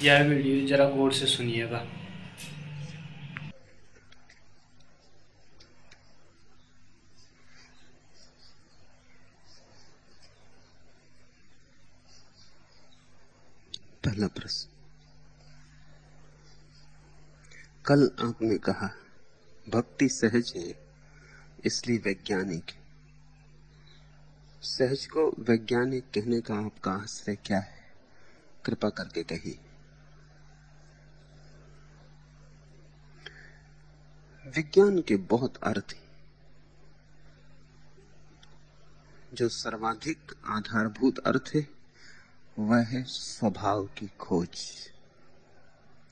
यह वीडियो जरा गौर से सुनिएगा। पहला प्रश्न। कल आपने कहा भक्ति सहज है इसलिए वैज्ञानिक है। सहज को वैज्ञानिक कहने का आपका आश्रय क्या है? कृपा करके कहिए। विज्ञान के बहुत अर्थ हैं। जो सर्वाधिक आधारभूत अर्थ है वह है स्वभाव की खोज,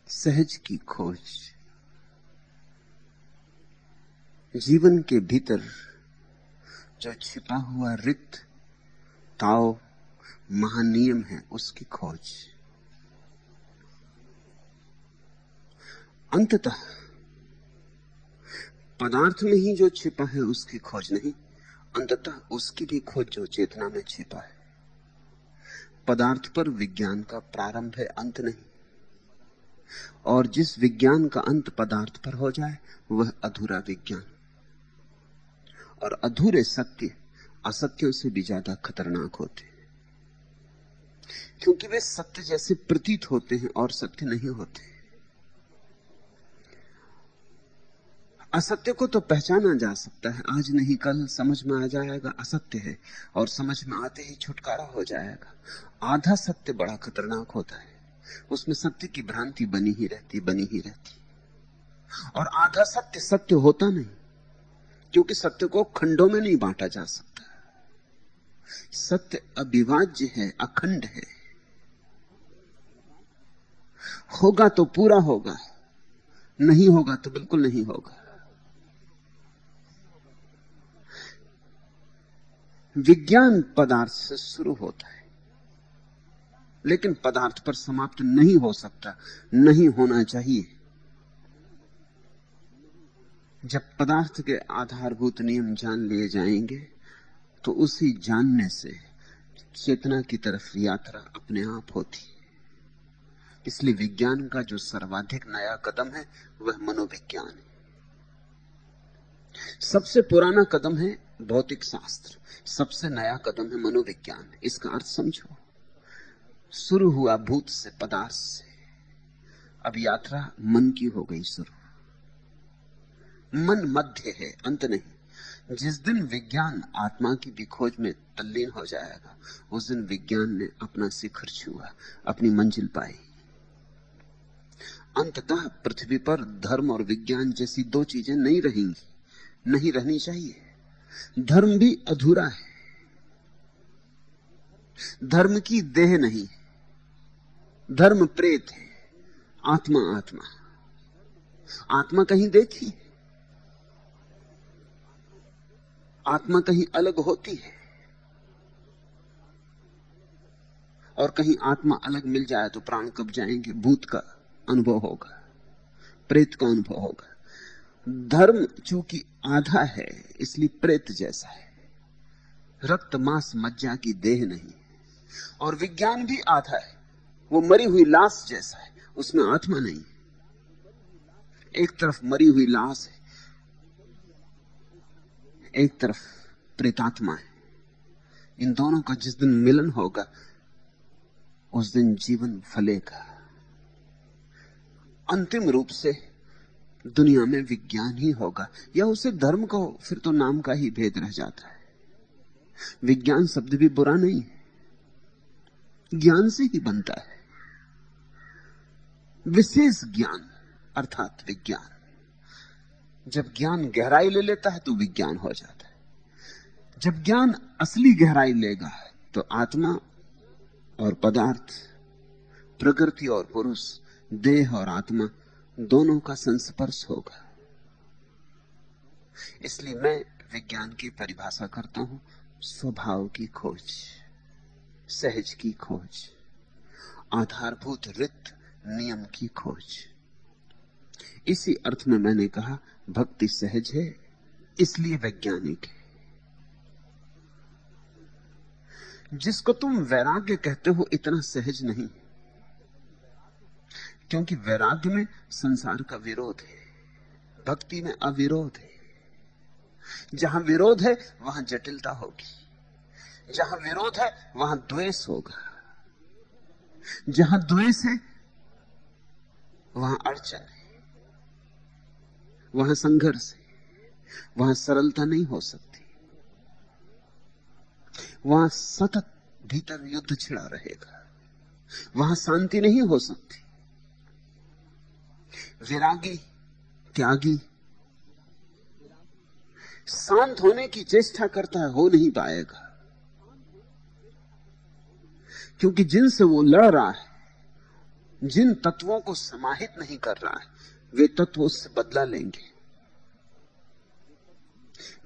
सहज की खोज। जीवन के भीतर जो छिपा हुआ रिक्त ताओ महानियम है उसकी खोज। अंततः पदार्थ में ही जो छिपा है उसकी खोज नहीं, अंततः उसकी भी खोज जो चेतना में छिपा है। पदार्थ पर विज्ञान का प्रारंभ है, अंत नहीं। और जिस विज्ञान का अंत पदार्थ पर हो जाए वह अधूरा विज्ञान। और अधूरे सत्य असत्यों से भी ज्यादा खतरनाक होते हैं, क्योंकि वे सत्य जैसे प्रतीत होते हैं और सत्य नहीं होते। असत्य को तो पहचाना जा सकता है, आज नहीं कल समझ में आ जाएगा असत्य है, और समझ में आते ही छुटकारा हो जाएगा। आधा सत्य बड़ा खतरनाक होता है, उसमें सत्य की भ्रांति बनी ही रहती। और आधा सत्य सत्य होता नहीं, क्योंकि सत्य को खंडों में नहीं बांटा जा सकता। सत्य अविभाज्य है, अखंड है। होगा तो पूरा होगा, नहीं होगा तो बिल्कुल नहीं होगा। विज्ञान पदार्थ से शुरू होता है, लेकिन पदार्थ पर समाप्त नहीं हो सकता, नहीं होना चाहिए। जब पदार्थ के आधारभूत नियम जान लिए जाएंगे तो उसी जानने से चेतना की तरफ यात्रा अपने आप होती। इसलिए विज्ञान का जो सर्वाधिक नया कदम है वह मनोविज्ञान है। सबसे पुराना कदम है भौतिक शास्त्र, सबसे नया कदम है मनोविज्ञान। इसका अर्थ समझो। शुरू हुआ भूत से, पदार्थ से, अब यात्रा मन की हो गई शुरू। मन मध्य है, अंत नहीं। जिस दिन विज्ञान आत्मा की भी खोज में तल्लीन हो जाएगा उस दिन विज्ञान ने अपना शिखर छुआ, अपनी मंजिल पाई। अंततः पृथ्वी पर धर्म और विज्ञान जैसी दो चीजें नहीं रहेंगी, नहीं रहनी चाहिए। धर्म भी अधूरा है, धर्म की देह नहीं, धर्म प्रेत है, आत्मा आत्मा। आत्मा कहीं देखी, आत्मा कहीं अलग होती है, और कहीं आत्मा अलग मिल जाए तो प्राण कब जाएंगे, भूत का अनुभव होगा, प्रेत का अनुभव होगा। धर्म चूंकि आधा है इसलिए प्रेत जैसा है, रक्त मांस मज्जा की देह नहीं। और विज्ञान भी आधा है, वो मरी हुई लाश जैसा है, उसमें आत्मा नहीं। एक तरफ मरी हुई लाश है, एक तरफ प्रेतात्मा है। इन दोनों का जिस दिन मिलन होगा उस दिन जीवन फलेगा। अंतिम रूप से दुनिया में विज्ञान ही होगा, या उसे धर्म कहो, फिर तो नाम का ही भेद रह जाता है। विज्ञान शब्द भी बुरा नहीं है, ज्ञान से ही बनता है। विशेष ज्ञान अर्थात विज्ञान। जब ज्ञान गहराई ले लेता है तो विज्ञान हो जाता है। जब ज्ञान असली गहराई लेगा तो आत्मा और पदार्थ, प्रकृति और पुरुष, देह और आत्मा दोनों का संस्पर्श होगा। इसलिए मैं विज्ञान की परिभाषा करता हूं स्वभाव की खोज, सहज की खोज, आधारभूत रित नियम की खोज। इसी अर्थ में मैंने कहा भक्ति सहज है इसलिए वैज्ञानिक है। जिसको तुम वैराग्य कहते हो इतना सहज नहीं। क्योंकि वैराग्य में संसार का विरोध है, भक्ति में अविरोध है। जहां विरोध है वहां जटिलता होगी, जहां विरोध है वहां द्वेष होगा, जहां द्वेष है वहां अड़चन है, वहां संघर्ष है, वहां सरलता नहीं हो सकती, वहां सतत भीतर युद्ध छिड़ा रहेगा, वहां शांति नहीं हो सकती। विरागी त्यागी शांत होने की चेष्टा करता है, हो नहीं पाएगा, क्योंकि जिनसे वो लड़ रहा है, जिन तत्वों को समाहित नहीं कर रहा है, वे तत्व उससे बदला लेंगे,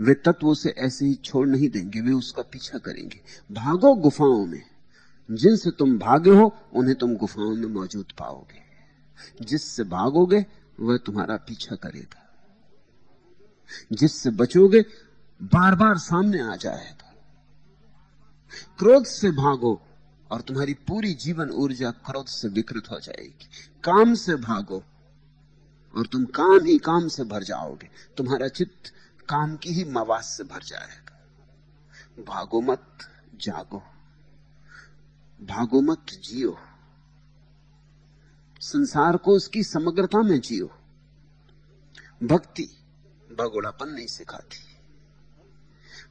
वे तत्व उसे ऐसे ही छोड़ नहीं देंगे, वे उसका पीछा करेंगे। भागो गुफाओं में, जिनसे तुम भागे हो उन्हें तुम गुफाओं में मौजूद पाओगे, जिससे भागोगे वह तुम्हारा पीछा करेगा, जिससे बचोगे बार बार सामने आ जाएगा। क्रोध से भागो और तुम्हारी पूरी जीवन ऊर्जा क्रोध से विकृत हो जाएगी। काम से भागो और तुम काम से भर जाओगे, तुम्हारा चित्त काम की ही मवाद से भर जाएगा। भागो मत, जागो, भागो मत, जियो, संसार को उसकी समग्रता में जियो। भक्ति भगोड़ापन नहीं सिखाती,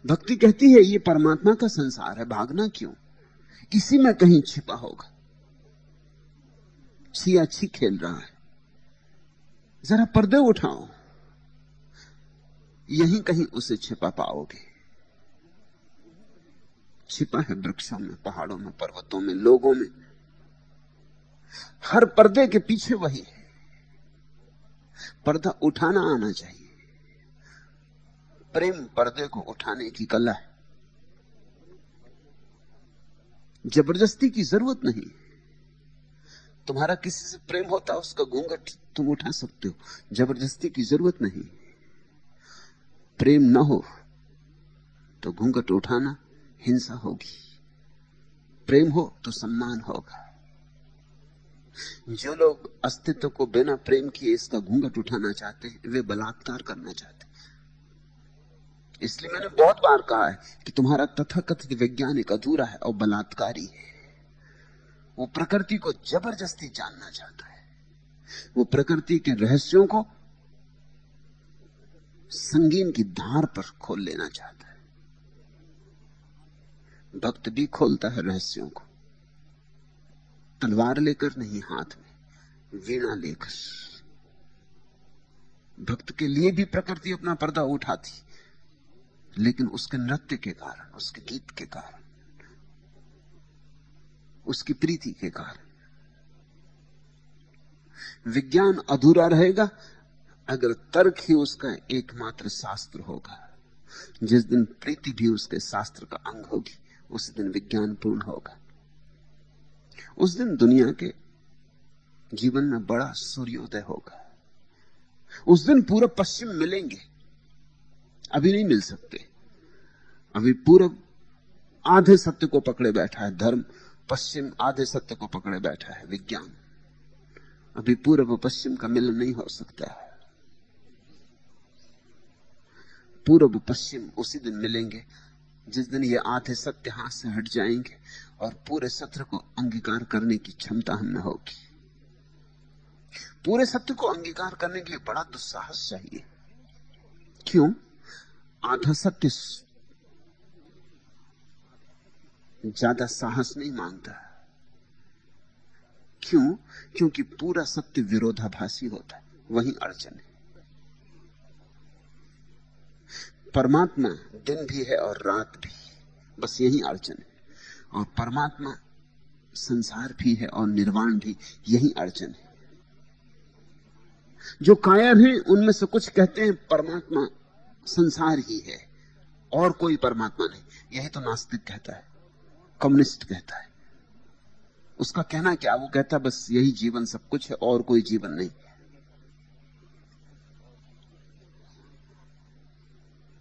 भक्ति कहती है ये परमात्मा का संसार है, भागना क्यों, इसी में कहीं छिपा होगा। छिया छी खेल रहा है, जरा पर्दे उठाओ, यहीं कहीं उसे छिपा पाओगे। छिपा है वृक्षों में, पहाड़ों में, पर्वतों में, लोगों में, हर पर्दे के पीछे वही है। पर्दा उठाना आना चाहिए। प्रेम पर्दे को उठाने की कला है, जबरदस्ती की जरूरत नहीं। तुम्हारा किसी से प्रेम होता, उसका घूंघट तुम उठा सकते हो, जबरदस्ती की जरूरत नहीं। प्रेम ना हो तो घूंघट उठाना हिंसा होगी, प्रेम हो तो सम्मान होगा। जो लोग अस्तित्व को बिना प्रेम किए इसका घूंघट उठाना चाहते हैं, वे बलात्कार करना चाहते हैं। इसलिए मैंने बहुत बार कहा है कि तुम्हारा तथाकथित वैज्ञानिक अधूरा है और बलात्कारी है। वो प्रकृति को जबरदस्ती जानना चाहता है, वो प्रकृति के रहस्यों को संगीन की धार पर खोल लेना चाहता है। भक्त भी खोलता है रहस्यों को, तलवार लेकर नहीं, हाथ में वीणा लेकर। भक्त के लिए भी प्रकृति अपना पर्दा उठाती, लेकिन उसके नृत्य के कारण, उसके गीत के कारण, उसकी प्रीति के कारण। विज्ञान अधूरा रहेगा अगर तर्क ही उसका एकमात्र शास्त्र होगा। जिस दिन प्रीति भी उसके शास्त्र का अंग होगी, उस दिन विज्ञान पूर्ण होगा। उस दिन दुनिया के जीवन में बड़ा सूर्योदय होगा। उस दिन पूरब पश्चिम मिलेंगे, अभी नहीं मिल सकते। अभी पूरब आधे सत्य को पकड़े बैठा है धर्म, पश्चिम आधे सत्य को पकड़े बैठा है विज्ञान। अभी पूरब और पश्चिम का मिलन नहीं हो सकता है। पूरब पश्चिम उसी दिन मिलेंगे जिस दिन ये आधे सत्य हाथ से हट जाएंगे और पूरे सत्य को अंगीकार करने की क्षमता हमें होगी। पूरे सत्य को अंगीकार करने के लिए बड़ा दुस्साहस चाहिए। क्यों? आधा सत्य ज्यादा साहस नहीं मांगता। क्यों? क्योंकि पूरा सत्य विरोधाभासी होता है, वही अड़चन है। परमात्मा दिन भी है और रात भी, बस यही अड़चन है। और परमात्मा संसार भी है और निर्वाण भी, यही अड़चन है। जो कायर हैं उनमें से कुछ कहते हैं परमात्मा संसार ही है और कोई परमात्मा नहीं। यही तो नास्तिक कहता है, कम्युनिस्ट कहता है। उसका कहना क्या? वो कहता बस यही जीवन सब कुछ है और कोई जीवन नहीं।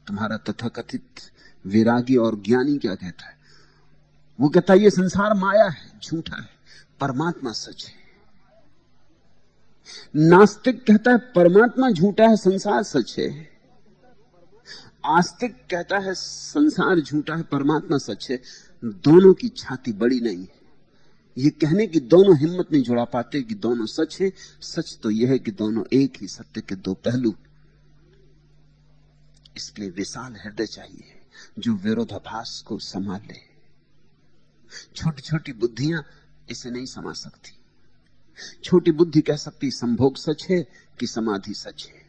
तुम्हारा तथाकथित विरागी और ज्ञानी क्या कहता है? वो कहता है ये संसार माया है, झूठा है, परमात्मा सच है। नास्तिक कहता है परमात्मा झूठा है, संसार सच है। आस्तिक कहता है संसार झूठा है, परमात्मा सच है। दोनों की छाती बड़ी नहीं है। ये कहने की दोनों हिम्मत नहीं जुड़ा पाते कि दोनों सच है। सच तो यह है कि दोनों एक ही सत्य के दो पहलू। इसलिए विशाल हृदय चाहिए जो विरोधाभास को संभाल ले। छोटी छोटी बुद्धियां इसे नहीं समझ सकती। छोटी बुद्धि कह सकती संभोग सच है कि समाधि सच है।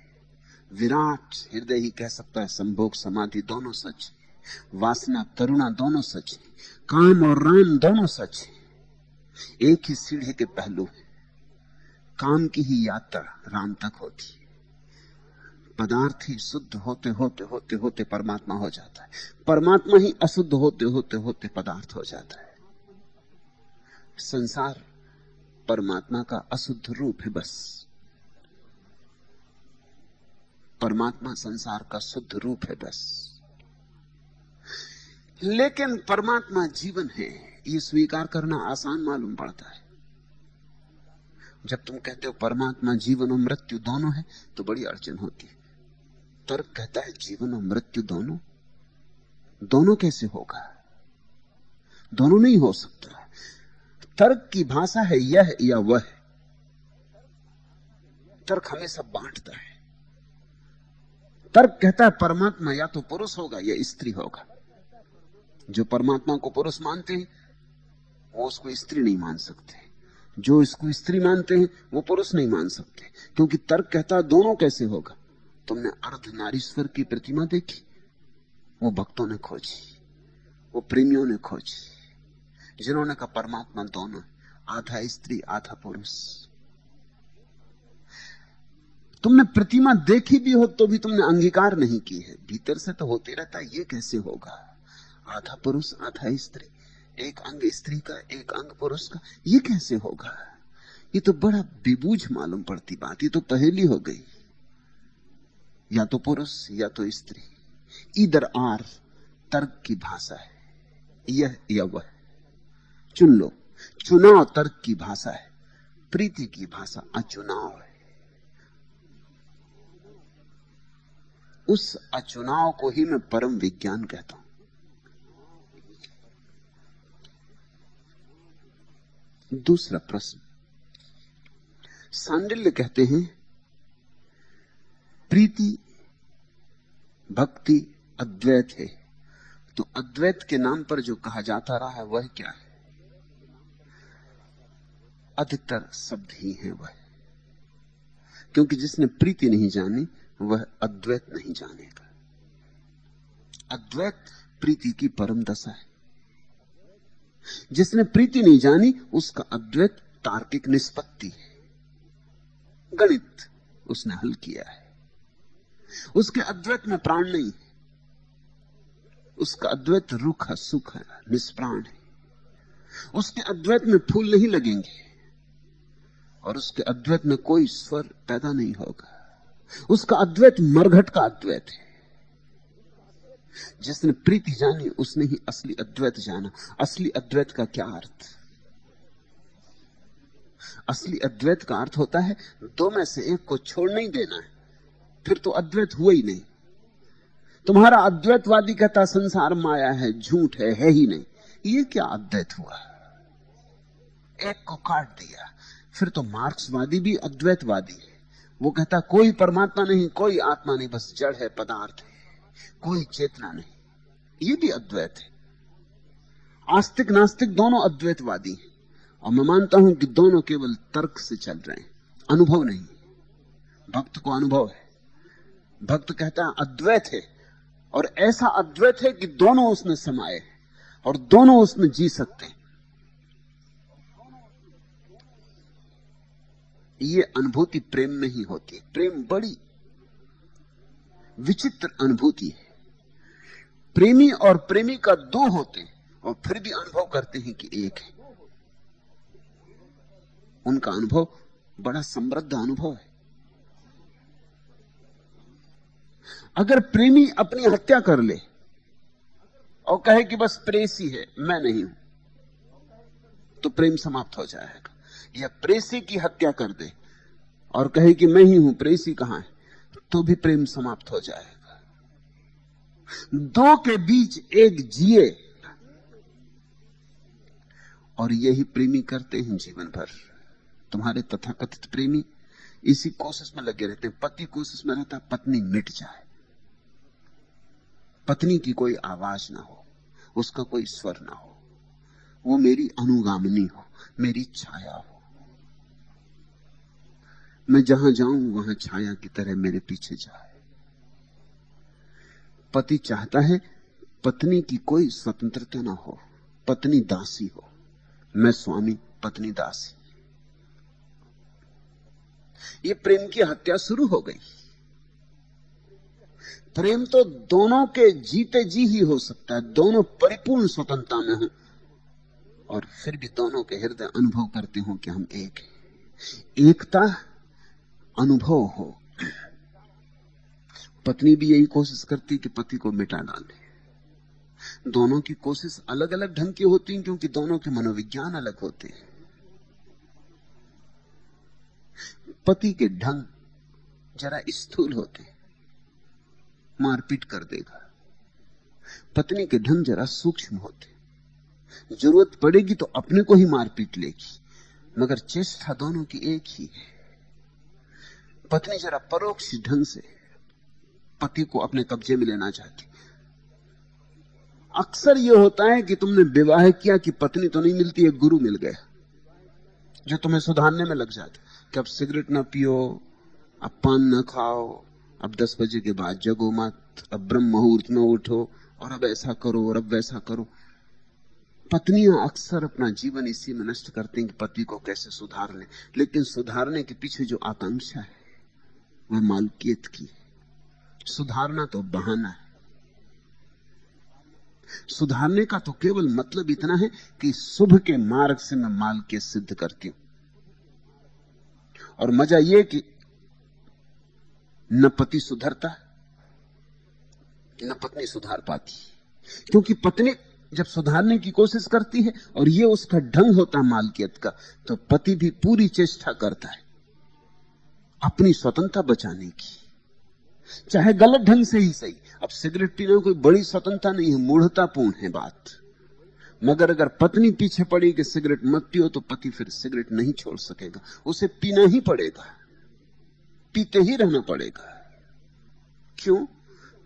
विराट हृदय ही कह सकता है संभोग समाधि दोनों सच है। वासना करुणा दोनों सच है। काम और राम दोनों सच है। एक ही सीढ़ी के पहलू है। काम की ही यात्रा राम तक होती है। पदार्थ ही शुद्ध होते होते होते होते परमात्मा हो जाता है। परमात्मा ही अशुद्ध होते होते होते पदार्थ हो जाता है। संसार परमात्मा का अशुद्ध रूप है बस। परमात्मा संसार का शुद्ध रूप है बस। लेकिन परमात्मा जीवन है, ये स्वीकार करना आसान मालूम पड़ता है। जब तुम कहते हो परमात्मा जीवन और मृत्यु दोनों है तो बड़ी अड़चन होती है। तर्क कहता है जीवन और मृत्यु दोनों, दोनों कैसे होगा? दोनों नहीं हो सकता। तर्क की भाषा है यह या वह। तर्क हमेशा बांटता है। तर्क कहता है परमात्मा या तो पुरुष होगा या स्त्री होगा। जो परमात्मा को पुरुष मानते हैं वो उसको स्त्री नहीं मान सकते। जो इसको स्त्री मानते हैं वो पुरुष नहीं मान सकते, क्योंकि तर्क कहता है दोनों कैसे होगा। तुमने अर्धनारीश्वर की प्रतिमा देखी? वो भक्तों ने खोजी, वो प्रेमियों ने खोजी, जिन्होंने कहा परमात्मा दोनों, आधा स्त्री आधा पुरुष। तुमने प्रतिमा देखी भी हो तो भी तुमने अंगीकार नहीं की है। भीतर से तो होते रहता है ये कैसे होगा, आधा पुरुष आधा स्त्री, एक अंग स्त्री का एक अंग पुरुष का, ये कैसे होगा? ये तो बड़ा बेबूझ मालूम पड़ती बात। ये तो पहेली हो गई। या तो पुरुष या तो स्त्री, इधर आर तर्क की भाषा है। यह या वह, चुन लो। चुनाव तर्क की भाषा है, प्रीति की भाषा अचुनाव है। उस अचुनाव को ही मैं परम विज्ञान कहता हूं। दूसरा प्रश्न, सांडिल्य कहते हैं प्रीति भक्ति अद्वैत है। तो अद्वैत के नाम पर जो कहा जाता रहा है वह क्या है? अधिकतर शब्द ही है वह, क्योंकि जिसने प्रीति नहीं जानी वह अद्वैत नहीं जानेगा। अद्वैत प्रीति की परम दशा है। जिसने प्रीति नहीं जानी उसका अद्वैत तार्किक निष्पत्ति है, गणित उसने हल किया है। उसके अद्वैत में प्राण नहीं है। उसका अद्वैत रूखा सूखा निष्प्राण है। उसके अद्वैत में फूल नहीं लगेंगे और उसके अद्वैत में कोई स्वर पैदा नहीं होगा। उसका अद्वैत मरघट का अद्वैत है। जिसने प्रीति जानी उसने ही असली अद्वैत जाना। असली अद्वैत का क्या अर्थ? असली अद्वैत का अर्थ होता है दो में से एक को छोड़ नहीं देना है, फिर तो अद्वैत हुआ ही नहीं। तुम्हारा अद्वैतवादी कहता संसार माया है, झूठ है ही नहीं। ये क्या अद्वैत हुआ? एक को काट दिया। फिर तो मार्क्सवादी भी अद्वैतवादी है। वो कहता कोई परमात्मा नहीं, कोई आत्मा नहीं, बस जड़ है, पदार्थ है, कोई चेतना नहीं। ये भी अद्वैत है। आस्तिक नास्तिक दोनों अद्वैतवादी हैं। और मैं मानता हूं कि दोनों केवल तर्क से चल रहे हैं, अनुभव नहीं। भक्त को अनुभव है। भक्त कहता है अद्वैत है, और ऐसा अद्वैत है कि दोनों उसमें समाये और दोनों उसमें जी सकते हैं। ये अनुभूति प्रेम में ही होती है। प्रेम बड़ी विचित्र अनुभूति है। प्रेमी और प्रेमिका दो होते हैं और फिर भी अनुभव करते हैं कि एक है। उनका अनुभव बड़ा समृद्ध अनुभव है। अगर प्रेमी अपनी हत्या कर ले और कहे कि बस प्रेसी है, मैं नहीं हूं, तो प्रेम समाप्त हो जाएगा। या प्रेसी की हत्या कर दे और कहे कि मैं ही हूं, प्रेयसी कहां है, तो भी प्रेम समाप्त हो जाएगा। दो के बीच एक जिए, और यही प्रेमी करते हैं जीवन भर। तुम्हारे तथाकथित प्रेमी इसी कोशिश में लगे रहते हैं। पति कोशिश में रहता है पत्नी मिट जाए, पत्नी की कोई आवाज ना हो, उसका कोई स्वर ना हो, वो मेरी अनुगामिनी हो, मेरी छाया हो, मैं जहां जाऊं वहां छाया की तरह मेरे पीछे जाए। पति चाहता है पत्नी की कोई स्वतंत्रता ना हो, पत्नी दासी हो, मैं स्वामी, पत्नी दासी। ये प्रेम की हत्या शुरू हो गई। प्रेम तो दोनों के जीते जी ही हो सकता है, दोनों परिपूर्ण स्वतंत्रता में हो, और फिर भी दोनों के हृदय अनुभव करते हो कि हम एक हैं। एकता अनुभव हो। पत्नी भी यही कोशिश करती कि पति को मिटा डाले। दोनों की कोशिश अलग अलग ढंग की होती है, क्योंकि दोनों के मनोविज्ञान अलग होते हैं। पति के ढंग जरा स्थूल होते हैं, मारपीट कर देगा। पत्नी के ढंग जरा सूक्ष्म होते, जरूरत पड़ेगी तो अपने को ही मारपीट लेगी, मगर चेष्टा दोनों की एक ही है। पत्नी जरा परोक्ष ढंग से पति को अपने कब्जे में लेना चाहती। अक्सर यह होता है कि तुमने विवाह किया कि पत्नी तो नहीं मिलती, एक गुरु मिल गया जो तुम्हें सुधारने में लग जाता कि अब सिगरेट ना पियो, अब पान ना खाओ, अब 10 बजे के बाद जगो मत, अब ब्रह्म मुहूर्त में उठो, और अब ऐसा करो और अब वैसा करो। पत्नियां अक्सर अपना जीवन इसी में नष्ट करती हैं कि पति को कैसे सुधार लें, लेकिन सुधारने के पीछे जो आकांक्षा है वह मालकियत की है। सुधारना तो बहाना है। सुधारने का तो केवल मतलब इतना है कि शुभ के मार्ग से मैं मालकियत सिद्ध करती हूं। और मजा यह कि न पति सुधरता न पत्नी सुधार पाती, क्योंकि पत्नी जब सुधारने की कोशिश करती है और यह उसका ढंग होता है मालकियत का, तो पति भी पूरी चेष्टा करता है अपनी स्वतंत्रता बचाने की, चाहे गलत ढंग से ही सही। अब सिगरेट पीना कोई बड़ी स्वतंत्रता नहीं है, मूढ़तापूर्ण है बात, मगर अगर पत्नी पीछे पड़ी कि सिगरेट मत पियो, तो पति फिर सिगरेट नहीं छोड़ सकेगा, उसे पीना ही पड़ेगा, पीते ही रहना पड़ेगा। क्यों?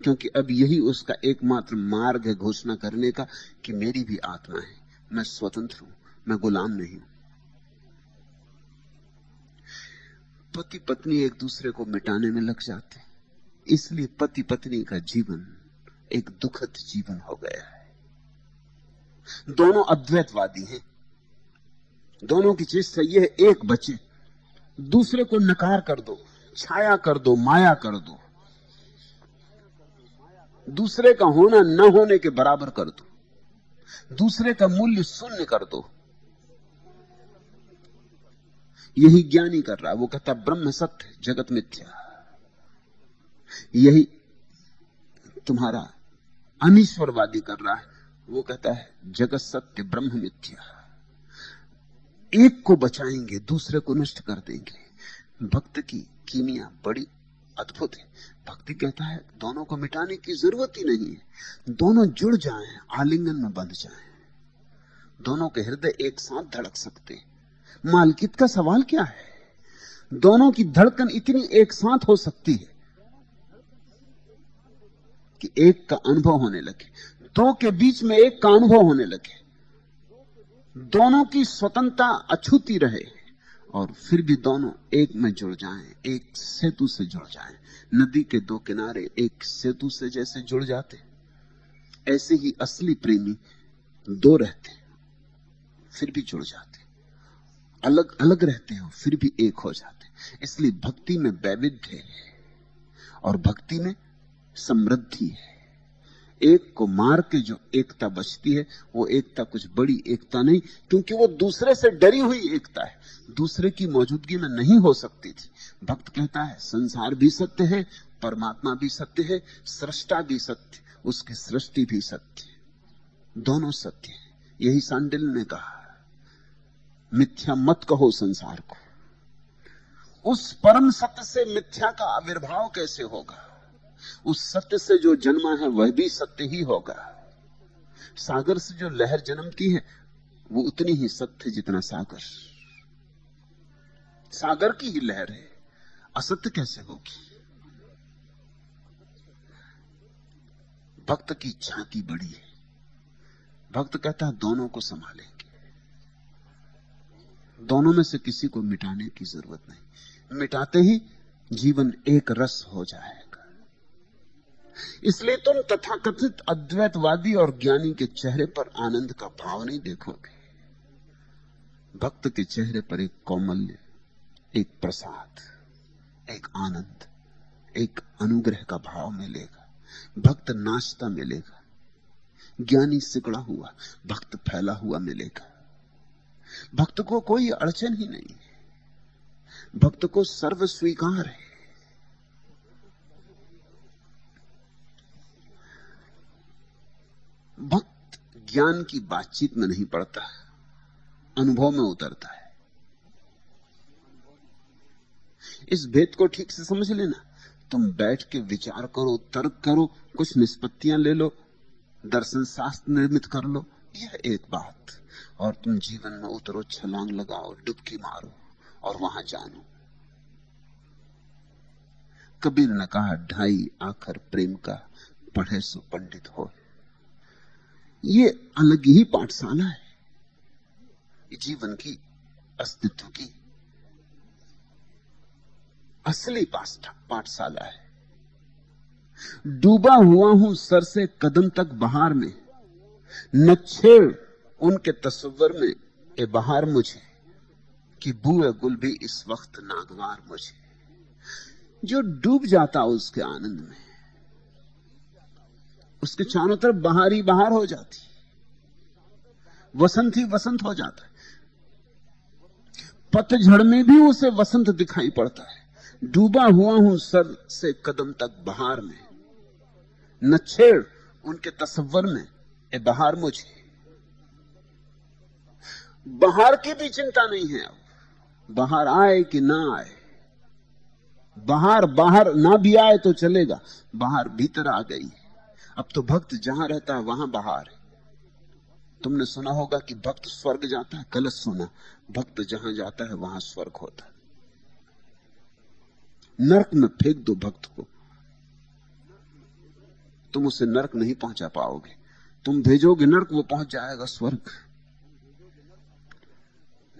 क्योंकि अब यही उसका एकमात्र मार्ग है घोषणा करने का कि मेरी भी आत्मा है, मैं स्वतंत्र हूं, मैं गुलाम नहीं हूं। पति पत्नी एक दूसरे को मिटाने में लग जाते, इसलिए पति पत्नी का जीवन एक दुखद जीवन हो गया है। दोनों अद्वैतवादी हैं, दोनों की चेष्टा यह है एक बचे, दूसरे को नकार कर दो, छाया कर दो, माया कर दो, दूसरे का होना न होने के बराबर कर दो, दूसरे का मूल्य शून्य कर दो। यही ज्ञानी कर रहा है, वो कहता ब्रह्म सत्य जगत मिथ्या। यही तुम्हारा अनीश्वरवादी कर रहा है, वो कहता है जगत सत्य ब्रह्म मिथ्या। एक को बचाएंगे, दूसरे को नष्ट कर देंगे। भक्त की कीमिया बड़ी अद्भुत है। भक्ति कहता है दोनों को मिटाने की जरूरत ही नहीं है, दोनों जुड़ जाएं, आलिंगन में बंध जाएं, दोनों के हृदय एक साथ धड़क सकते हैं। मालकियत का सवाल क्या है? दोनों की धड़कन इतनी एक साथ हो सकती है कि एक का अनुभव होने लगे, दो के बीच में एक का अनुभव होने लगे, दोनों की स्वतंत्रता अछूती रहे और फिर भी दोनों एक में जुड़ जाएं, एक सेतु से जुड़ जाएं। नदी के दो किनारे एक सेतु से जैसे जुड़ जाते, ऐसे ही असली प्रेमी दो रहते फिर भी जुड़ जाते, अलग अलग रहते हो फिर भी एक हो जाते। इसलिए भक्ति में वैविध्य है और भक्ति में समृद्धि है। एक को मार के जो एकता बचती है, वो एकता कुछ बड़ी एकता नहीं, क्योंकि वो दूसरे से डरी हुई एकता है, दूसरे की मौजूदगी में नहीं हो सकती थी। भक्त कहता है संसार भी सत्य है, परमात्मा भी सत्य है, सृष्टा भी सत्य, उसकी सृष्टि भी सत्य, दोनों सत्य है। यही सांडिल्य ने कहा, मिथ्या मत कहो संसार को, उस परम सत्य से मिथ्या का आविर्भाव कैसे होगा? उस सत्य से जो जन्मा है वह भी सत्य ही होगा। सागर से जो लहर जन्मती है वो उतनी ही सत्य जितना सागर। सागर की ही लहर है, असत्य कैसे होगी? भक्त की झांकी बड़ी है। भक्त कहता है दोनों को संभालेंगे, दोनों में से किसी को मिटाने की जरूरत नहीं। मिटाते ही जीवन एक रस हो जाएगा। इसलिए तुम तथाकथित अद्वैतवादी और ज्ञानी के चेहरे पर आनंद का भाव नहीं देखोगे। भक्त के चेहरे पर एक कौमल्य, एक प्रसाद, एक आनंद, एक अनुग्रह का भाव मिलेगा। भक्त नाचता मिलेगा, ज्ञानी सिकड़ा हुआ, भक्त फैला हुआ मिलेगा। भक्त को कोई अड़चन ही नहीं है, भक्त को सर्व स्वीकार है। भक्त ज्ञान की बातचीत में नहीं पड़ता, अनुभव में उतरता है। इस भेद को ठीक से समझ लेना। तुम बैठ के विचार करो, तर्क करो, कुछ निष्पत्तियां ले लो, दर्शन शास्त्र निर्मित कर लो, यह एक बात। और तुम जीवन में उतरो, छलांग लगाओ, डुबकी मारो और वहां जानो। कबीर ने कहा, ढाई आखर प्रेम का, पढ़े सो पंडित हो। ये अलग ही पाठशाला है, जीवन की, अस्तित्व की असली पाठशाला है। डूबा हुआ हूं सर से कदम तक बहार में, न छेड़ उनके तस्वर में ए बहार मुझे, कि बुए गुल भी इस वक्त नागवार मुझे। जो डूब जाता उसके आनंद में, उसके चारों तरफ बहार ही बहार हो जाती, वसंत ही वसंत हो जाता है। पतझड़ में भी उसे वसंत दिखाई पड़ता है। डूबा हुआ हूं सर से कदम तक बहार में, न छेड़ उनके तस्वर में ए बहार मुझे। बहार की भी चिंता नहीं है अब, बहार आए कि ना आए। बहार बाहर ना भी आए तो चलेगा, बहार भीतर आ गई। अब तो भक्त जहां रहता है वहां बहार है। तुमने सुना होगा कि भक्त स्वर्ग जाता है, गलत सुना। भक्त जहां जाता है वहां स्वर्ग होता है। नरक में फेंक दो भक्त को, तुम उसे नरक नहीं पहुंचा पाओगे। तुम भेजोगे नरक, वो पहुंच जाएगा स्वर्ग।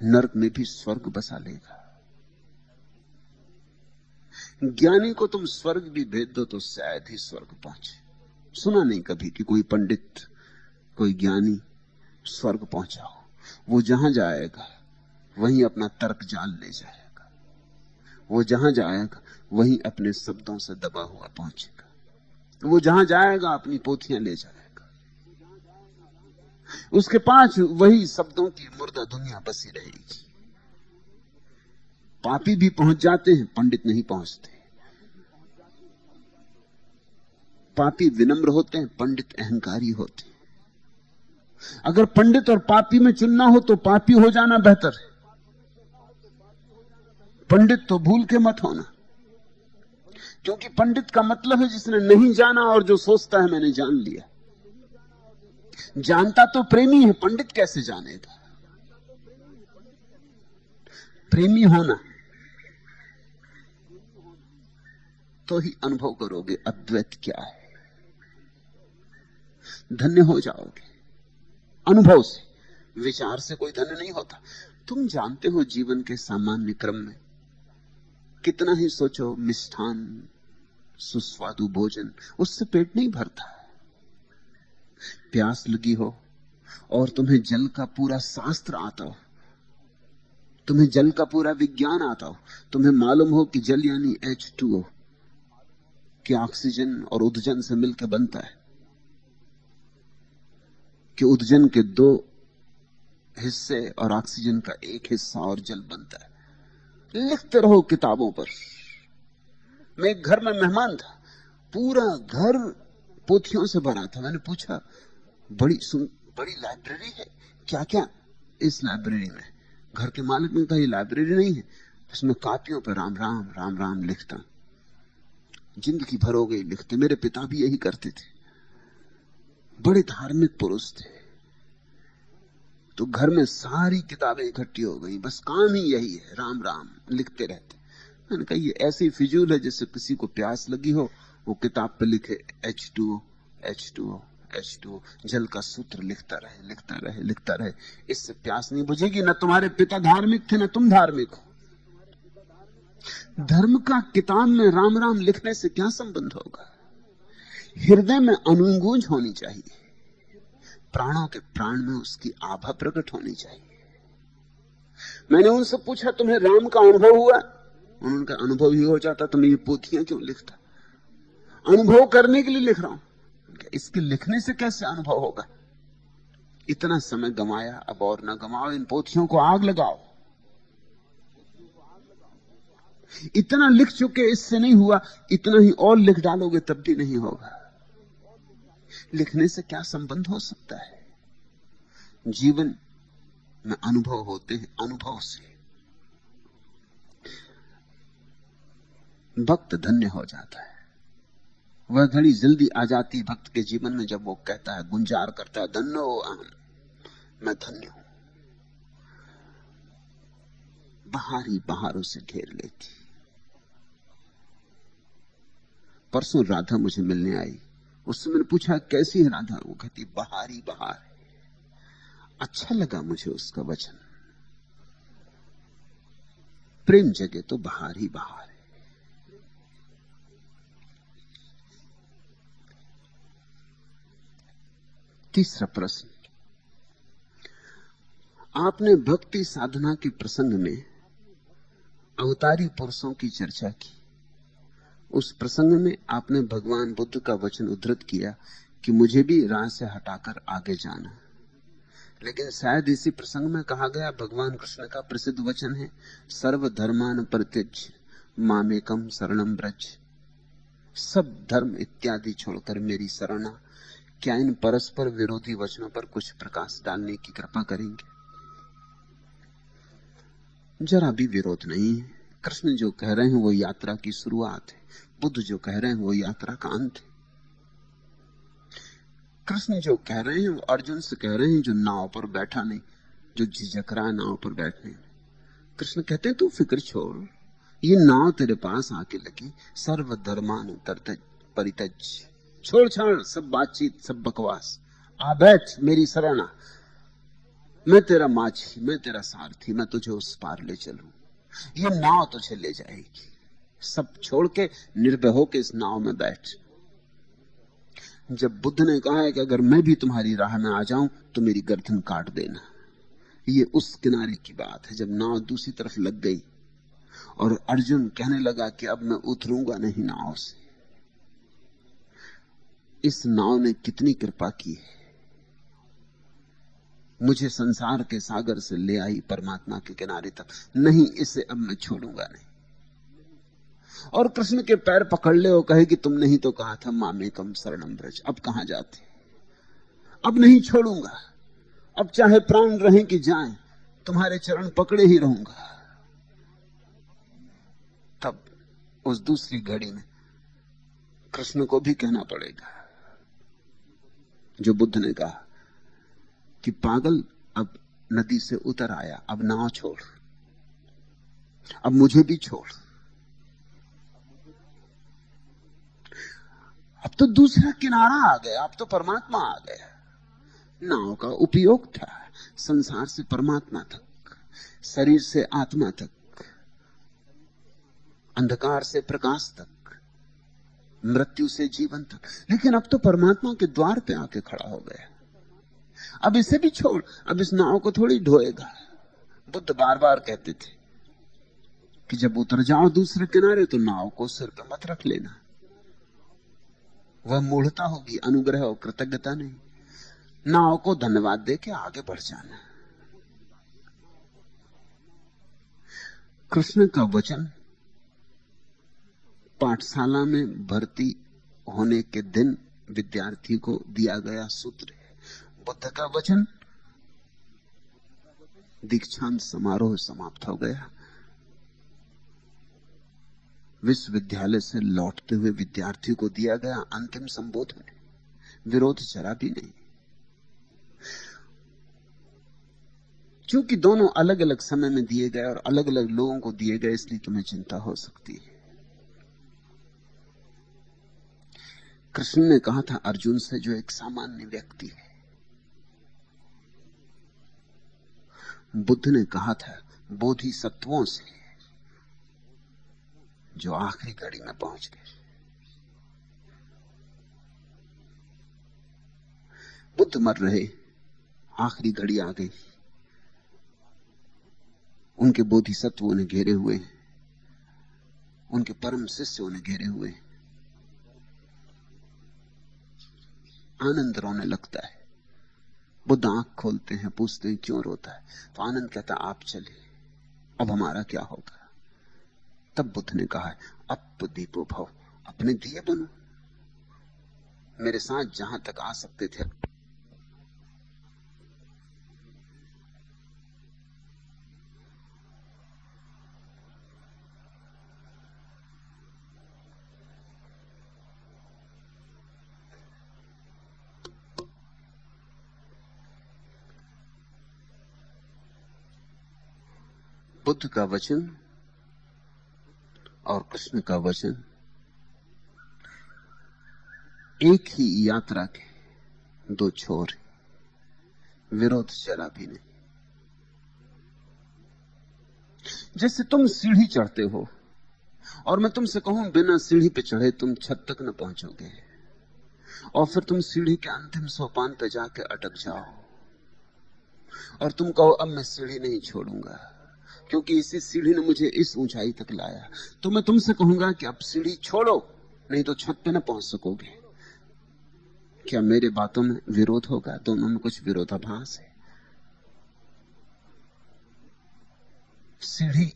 नरक में भी स्वर्ग बसा लेगा। ज्ञानी को तुम स्वर्ग भी भेज दो तो शायद ही स्वर्ग पहुंचे। सुना नहीं कभी कि कोई पंडित, कोई ज्ञानी स्वर्ग पहुंचा हो। वो जहां जाएगा वहीं अपना तर्क जाल ले जाएगा, वो जहां जाएगा वहीं अपने शब्दों से दबा हुआ पहुंचेगा, वो जहां जाएगा अपनी पोथियां ले जाएगा। उसके पास वही शब्दों की मुर्दा दुनिया बसी रहेगी। पापी भी पहुंच जाते हैं, पंडित नहीं पहुंचते। पापी विनम्र होते हैं, पंडित अहंकारी होते हैं। अगर पंडित और पापी में चुनना हो तो पापी हो जाना बेहतर है। पंडित तो भूल के मत होना, क्योंकि पंडित का मतलब है जिसने नहीं जाना और जो सोचता है मैंने जान लिया। जानता तो प्रेमी है, पंडित कैसे जानेगा? प्रेमी होना तो ही अनुभव करोगे अद्वैत क्या है, धन्य हो जाओगे अनुभव से। विचार से कोई धन्य नहीं होता। तुम जानते हो जीवन के सामान्य क्रम में कितना ही सोचो मिष्ठान सुस्वादु भोजन, उससे पेट नहीं भरता। प्यास लगी हो और तुम्हें जल का पूरा शास्त्र आता हो, तुम्हें जल का पूरा विज्ञान आता हो, तुम्हें मालूम हो कि जल यानी H2O कि ऑक्सीजन और उदजन से मिलकर बनता है, कि उदजन के 2 हिस्से और ऑक्सीजन का 1 हिस्सा और जल बनता है। लिखते रहो किताबों पर। मैं एक घर में मेहमान था, पूरा घर पोथियों से भरा था। मैंने पूछा, बड़ी लाइब्रेरी है, क्या क्या इस लाइब्रेरी में? घर के मालिक ने कहा, ये लाइब्रेरी नहीं है, उसमें कापियों पर राम राम राम राम लिखता, जिंदगी भर हो गई लिखते। मेरे पिता भी यही करते थे, बड़े धार्मिक पुरुष थे। तो घर में सारी किताबें इकट्ठी हो गई, बस काम ही यही है, राम राम लिखते रहते। मैंने कहा ये ऐसी फिजूल है जैसे किसी को प्यास लगी हो, वो किताब पे लिखे H2O H2O H2O, जल का सूत्र लिखता रहे लिखता रहे लिखता रहे। इससे प्यास नहीं बुझेगी। न तुम्हारे पिता धार्मिक थे, न तुम धार्मिक हो। धर्म का किताब में राम राम लिखने से क्या संबंध होगा? हृदय में अनुगूंज होनी चाहिए, प्राणों के प्राण में उसकी आभा प्रकट होनी चाहिए। मैंने उनसे पूछा तुम्हें राम का अनुभव हुआ? उन्होंने कहा अनुभव ही हो जाता तो मैं ये पोथियां क्यों लिखता? अनुभव करने के लिए लिख रहा हूं। इसके लिखने से कैसे अनुभव होगा? इतना समय गंवाया, अब और ना गंवाओ, इन पोथियों को आग लगाओ। इतना लिख चुके, इससे नहीं हुआ, इतना ही और लिख डालोगे तब भी नहीं होगा। लिखने से क्या संबंध हो सकता है? जीवन में अनुभव होते हैं, अनुभव से भक्त धन्य हो जाता है। वह घड़ी जल्दी आ जाती भक्त के जीवन में जब वो कहता है, गुंजार करता है, धन्यो अहम, मैं धन्य हूं। बाहर ही बहारों से घेर लेती। परसों राधा मुझे मिलने आई, उससे मैंने पूछा कैसी है राधा? वो कहती बाहर ही बाहर है। अच्छा लगा मुझे उसका वचन। प्रेम जगे तो बाहर ही बाहर है। तीसरा प्रश्न, आपने भक्ति साधना के प्रसंग में अवतारी पुरुषों की चर्चा की। उस प्रसंग में आपने भगवान बुद्ध का वचन उद्धृत किया कि मुझे भी राह से हटाकर आगे जाना। लेकिन शायद इसी प्रसंग में कहा गया भगवान कृष्ण का प्रसिद्ध वचन है, सर्व धर्मान परित्यज्य मामेकम शरणम व्रज। सब धर्म इत्यादि छोड़कर मेरी शरण आ। क्या इन परस्पर विरोधी वचनों पर कुछ प्रकाश डालने की कृपा करेंगे? जरा भी विरोध नहीं है। कृष्ण जो कह रहे हैं वो यात्रा की शुरुआत है, बुद्ध जो कह रहे हैं वो यात्रा का अंत है। कृष्ण जो कह रहे हैं वो अर्जुन से कह रहे हैं जो नाव पर बैठा नहीं, जो झिझक रहा है नाव पर बैठने में। कृष्ण कहते हैं तू फिक्र छोड़, ये नाव तेरे पास आके लगी। सर्व धर्मान परित्यज, छोड़ छाड़ सब बातचीत सब बकवास, आ बैठ मेरी शरण आ। मैं तेरा माझी, मैं तेरा सारथी, मैं तुझे उस पार ले चलूं। ये नाव तुझे ले जाएगी। सब छोड़ के निर्भय होके इस नाव में बैठ। जब बुद्ध ने कहा है कि अगर मैं भी तुम्हारी राह में आ जाऊं तो मेरी गर्दन काट देना, ये उस किनारे की बात है जब नाव दूसरी तरफ लग गई और अर्जुन कहने लगा कि अब मैं उतरूंगा नहीं नाव से। इस नाव ने कितनी कृपा की है, मुझे संसार के सागर से ले आई परमात्मा के किनारे तक। नहीं, इसे अब मैं छोड़ूंगा नहीं। और कृष्ण के पैर पकड़ ले और कहे कि तुमने ही तो कहा था मामेकम शरणम व्रज। अब कहां जाते? अब नहीं छोड़ूंगा, अब चाहे प्राण रहें कि जाएं, तुम्हारे चरण पकड़े ही रहूंगा। तब उस दूसरी घड़ी में कृष्ण को भी कहना पड़ेगा जो बुद्ध ने कहा कि पागल अब नदी से उतर आया, अब नाव छोड़, अब मुझे भी छोड़। अब तो दूसरा किनारा आ गया, अब तो परमात्मा आ गया। नाव का उपयोग था संसार से परमात्मा तक, शरीर से आत्मा तक, अंधकार से प्रकाश तक, मृत्यु से जीवन तक। लेकिन अब तो परमात्मा के द्वार पे आके खड़ा हो गया। अब इसे भी छोड़, अब इस नाव को थोड़ी ढोएगा। बुद्ध बार बार कहते थे कि जब उतर जाओ दूसरे किनारे तो नाव को सिर पे मत रख लेना, वह मूढ़ता होगी, अनुग्रह और कृतज्ञता नहीं। नाव को धन्यवाद दे के आगे बढ़ जाना। कृष्ण का वचन पाठशाला में भर्ती होने के दिन विद्यार्थी को दिया गया सूत्र है। बुद्ध का वचन दीक्षांत समारोह समाप्त हो गया, विश्वविद्यालय से लौटते हुए विद्यार्थी को दिया गया अंतिम संबोधन है, विरोध जरा भी नहीं। क्योंकि दोनों अलग अलग समय में दिए गए और अलग अलग लोगों को दिए गए, इसलिए तुम्हें चिंता हो सकती है। कृष्ण ने कहा था अर्जुन से, जो एक सामान्य व्यक्ति है। बुद्ध ने कहा था बोधिसत्वों से, जो आखिरी घड़ी में पहुंच गए। बुद्ध मर रहे, आखिरी घड़ी आ गई, उनके बोधिसत्व उन्हें घेरे हुए हैं, उनके परम शिष्य उन्हें घेरे हुए हैं। आनंद रोने लगता है। बुद्ध आंख खोलते हैं, पूछते हैं क्यों रोता है, तो आनंद कहता है आप चले, अब हमारा क्या होगा। तब बुद्ध ने कहा है अप दीपो भव, अपने दिए बनो, मेरे साथ जहां तक आ सकते थे। बुद्ध का वचन और कृष्ण का वचन एक ही यात्रा के दो छोर हैं, विरोध जरा भी नहीं। जैसे तुम सीढ़ी चढ़ते हो और मैं तुमसे कहूं बिना सीढ़ी पे चढ़े तुम छत तक न पहुंचोगे, और फिर तुम सीढ़ी के अंतिम सोपान पे जाके अटक जाओ और तुम कहो अब मैं सीढ़ी नहीं छोड़ूंगा क्योंकि इसी सीढ़ी ने मुझे इस ऊंचाई तक लाया, तो मैं तुमसे कहूंगा कि अब सीढ़ी छोड़ो, नहीं तो छत पे न पहुंच सकोगे। क्या मेरे बातों में विरोध होगा? दोनों में कुछ विरोधाभास है। सीढ़ी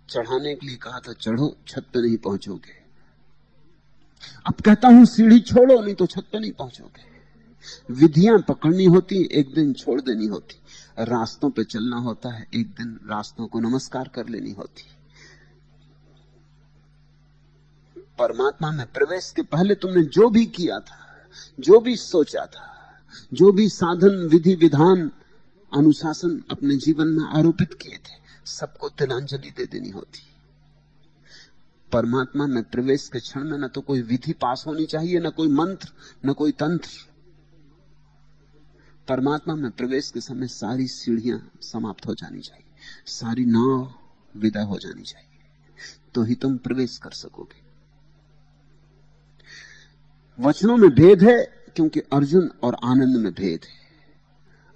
चढ़ाने के लिए कहा था चढ़ो, छत पे नहीं पहुंचोगे। अब कहता हूं सीढ़ी छोड़ो, नहीं तो छत पे नहीं पहुंचोगे। विधियां पकड़नी होती, एक दिन छोड़ देनी होती। रास्तों पे चलना होता है, एक दिन रास्तों को नमस्कार कर लेनी होती। परमात्मा में प्रवेश के पहले तुमने जो भी किया था, जो भी सोचा था, जो भी साधन विधि विधान अनुशासन अपने जीवन में आरोपित किए थे, सबको तिलांजलि दे देनी होती। परमात्मा में प्रवेश के क्षण में न तो कोई विधि पास होनी चाहिए, न कोई मंत्र, न कोई तंत्र। परमात्मा में प्रवेश के समय सारी सीढ़ियां समाप्त हो जानी चाहिए, सारी नाव विदा हो जानी चाहिए, तो ही तुम प्रवेश कर सकोगे। वचनों में भेद है क्योंकि अर्जुन और आनंद में भेद है।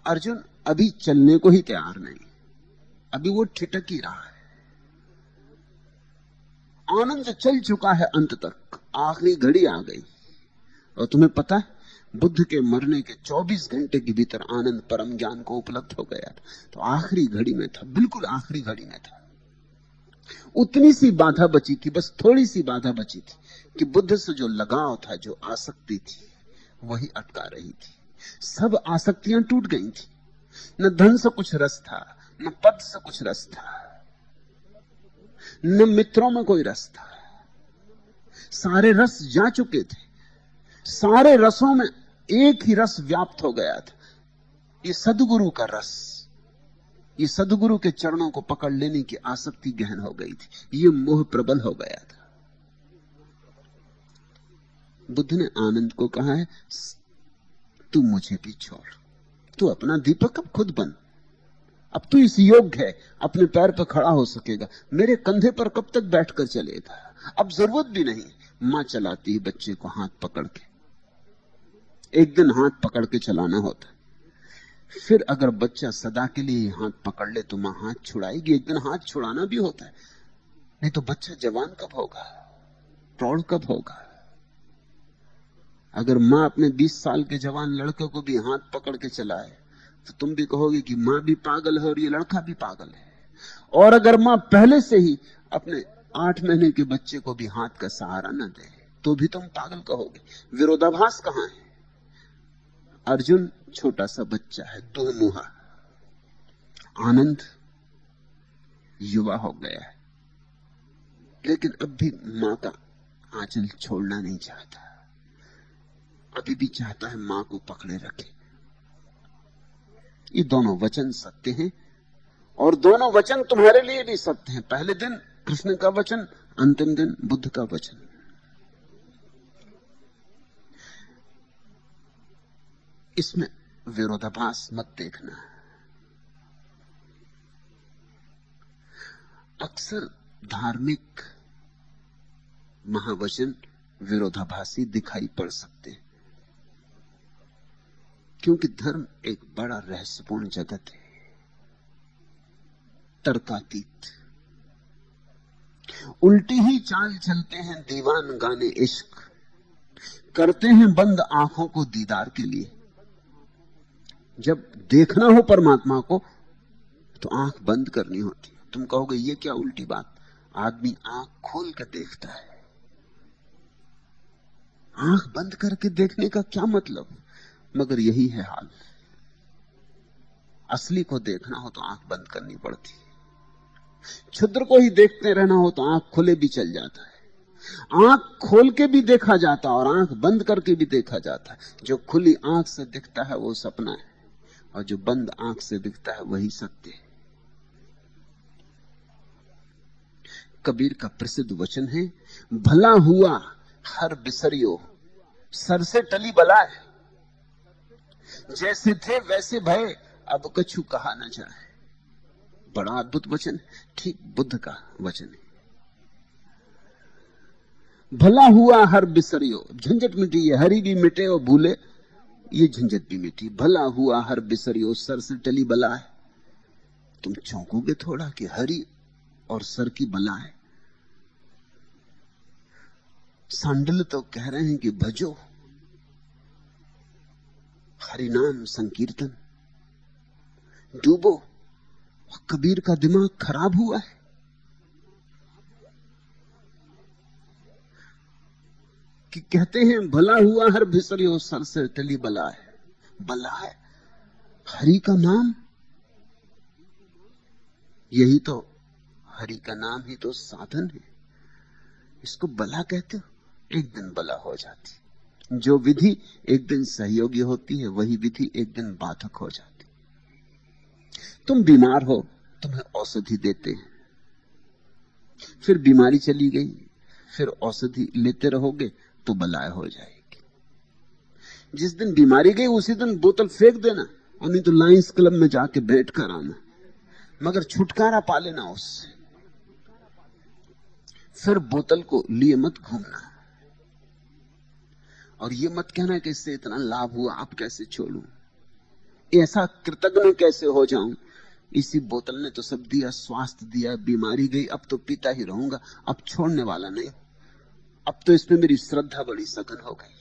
अर्जुन अभी चलने को ही तैयार नहीं, अभी वो ठिठक ही रहा है। आनंद चल चुका है अंत तक, आखिरी घड़ी आ गई। और तुम्हें पता है बुद्ध के मरने के 24 घंटे के भीतर आनंद परम ज्ञान को उपलब्ध हो गया, तो आखिरी घड़ी में था, बिल्कुल आखिरी घड़ी में था। उतनी सी बाधा बची थी, बस थोड़ी सी बाधा बची थी कि बुद्ध से जो लगाव था, जो आसक्ति थी, वही अटका रही थी। सब आसक्तियां टूट गई थी। न धन से कुछ रस था, न पद से कुछ रस था, न मित्रों में कोई रस था। सारे रस जा चुके थे। सारे रसों में एक ही रस व्याप्त हो गया था, ये सद्गुरु का रस। ये सद्गुरु के चरणों को पकड़ लेने की आसक्ति गहन हो गई थी, ये मोह प्रबल हो गया था। बुद्ध ने आनंद को कहा है तू मुझे भी छोड़, तू अपना दीपक अब खुद बन। अब तू इस योग्य है, अपने पैर पर खड़ा हो सकेगा, मेरे कंधे पर कब तक बैठकर चलेगा। अब जरूरत भी नहीं, मां चलाती है बच्चे को हाथ पकड़ के। एक दिन हाथ पकड़ के चलाना होता, फिर अगर बच्चा सदा के लिए हाथ पकड़ ले तो मां हाथ छुड़ाएगी। एक दिन हाथ छुड़ाना भी होता है, नहीं तो बच्चा जवान कब होगा, प्रौढ़ कब होगा। अगर मां अपने 20 साल के जवान लड़के को भी हाथ पकड़ के चलाए तो तुम भी कहोगे कि मां भी पागल है और ये लड़का भी पागल है। और अगर मां पहले से ही अपने 8 महीने के बच्चे को भी हाथ का सहारा न दे तो भी तुम पागल कहोगे। विरोधाभास कहां है? अर्जुन छोटा सा बच्चा है, दुमुहा। आनंद युवा हो गया है। लेकिन अब भी मां का आंचल छोड़ना नहीं चाहता, अभी भी चाहता है मां को पकड़े रखे। ये दोनों वचन सत्य हैं और दोनों वचन तुम्हारे लिए भी सत्य हैं। पहले दिन कृष्ण का वचन, अंतिम दिन बुद्ध का वचन। इसमें विरोधाभास मत देखना। अक्सर धार्मिक महावचन विरोधाभासी दिखाई पड़ सकते हैं, क्योंकि धर्म एक बड़ा रहस्यपूर्ण जगत है, तर्कातीत। उल्टी ही चाल चलते हैं दीवान गाने इश्क, करते हैं बंद आंखों को दीदार के लिए। जब देखना हो परमात्मा को तो आंख बंद करनी होती है। तुम कहोगे ये क्या उल्टी बात, आदमी आंख खोल कर देखता है, आंख बंद करके देखने का क्या मतलब? मगर यही है हाल। असली को देखना हो तो आंख बंद करनी पड़ती है, क्षुद्र को ही देखते रहना हो तो आंख खुले भी चल जाता है। आंख खोल के भी देखा जाता है और आंख बंद करके भी देखा जाता है। जो खुली आंख से दिखता है वो सपना है, और जो बंद आंख से दिखता है वही सत्य है। कबीर का प्रसिद्ध वचन है, भला हुआ हर बिसरियो सर से टली बलाए, जैसे थे वैसे भय अब कछु कहा न जाए। बड़ा अद्भुत वचन, ठीक बुद्ध का वचन है। भला हुआ हर बिसरियो, झंझट मिटी है, हरि भी मिटे और भूले ये झंझट भी मिटी। भला हुआ हर बिसरियो सर से टली बला है। तुम चौंकोगे थोड़ा कि हरि और सर की बला है। सांडल तो कह रहे हैं कि भजो हरि नाम संकीर्तन, डूबो। कबीर का दिमाग खराब हुआ है। कि कहते हैं भला हुआ हर बिसरियो सर से टली बला है। बला है हरि का नाम, यही तो हरि का नाम ही तो साधन है। इसको बला कहते हो? एक दिन बला हो जाती। जो विधि एक दिन सहयोगी होती है वही विधि एक दिन बाधक हो जाती। तुम बीमार हो, तुम्हें औषधि देते हैं, फिर बीमारी चली गई, फिर औषधि लेते रहोगे तो बलाय हो जाएगी। जिस दिन बीमारी गई उसी दिन बोतल फेंक देना, और नहीं तो लायंस क्लब में जाके बैठ कर आना, मगर छुटकारा पा लेना उससे। फिर बोतल को लिए मत घूमना, और ये मत कहना कि इससे इतना लाभ हुआ अब कैसे छोड़ूं, ऐसा कृतज्ञ कैसे हो जाऊं, इसी बोतल ने तो सब दिया, स्वास्थ्य दिया, बीमारी गई, अब तो पीता ही रहूंगा, अब छोड़ने वाला नहीं, अब तो इसमें मेरी श्रद्धा बड़ी सघन हो गई।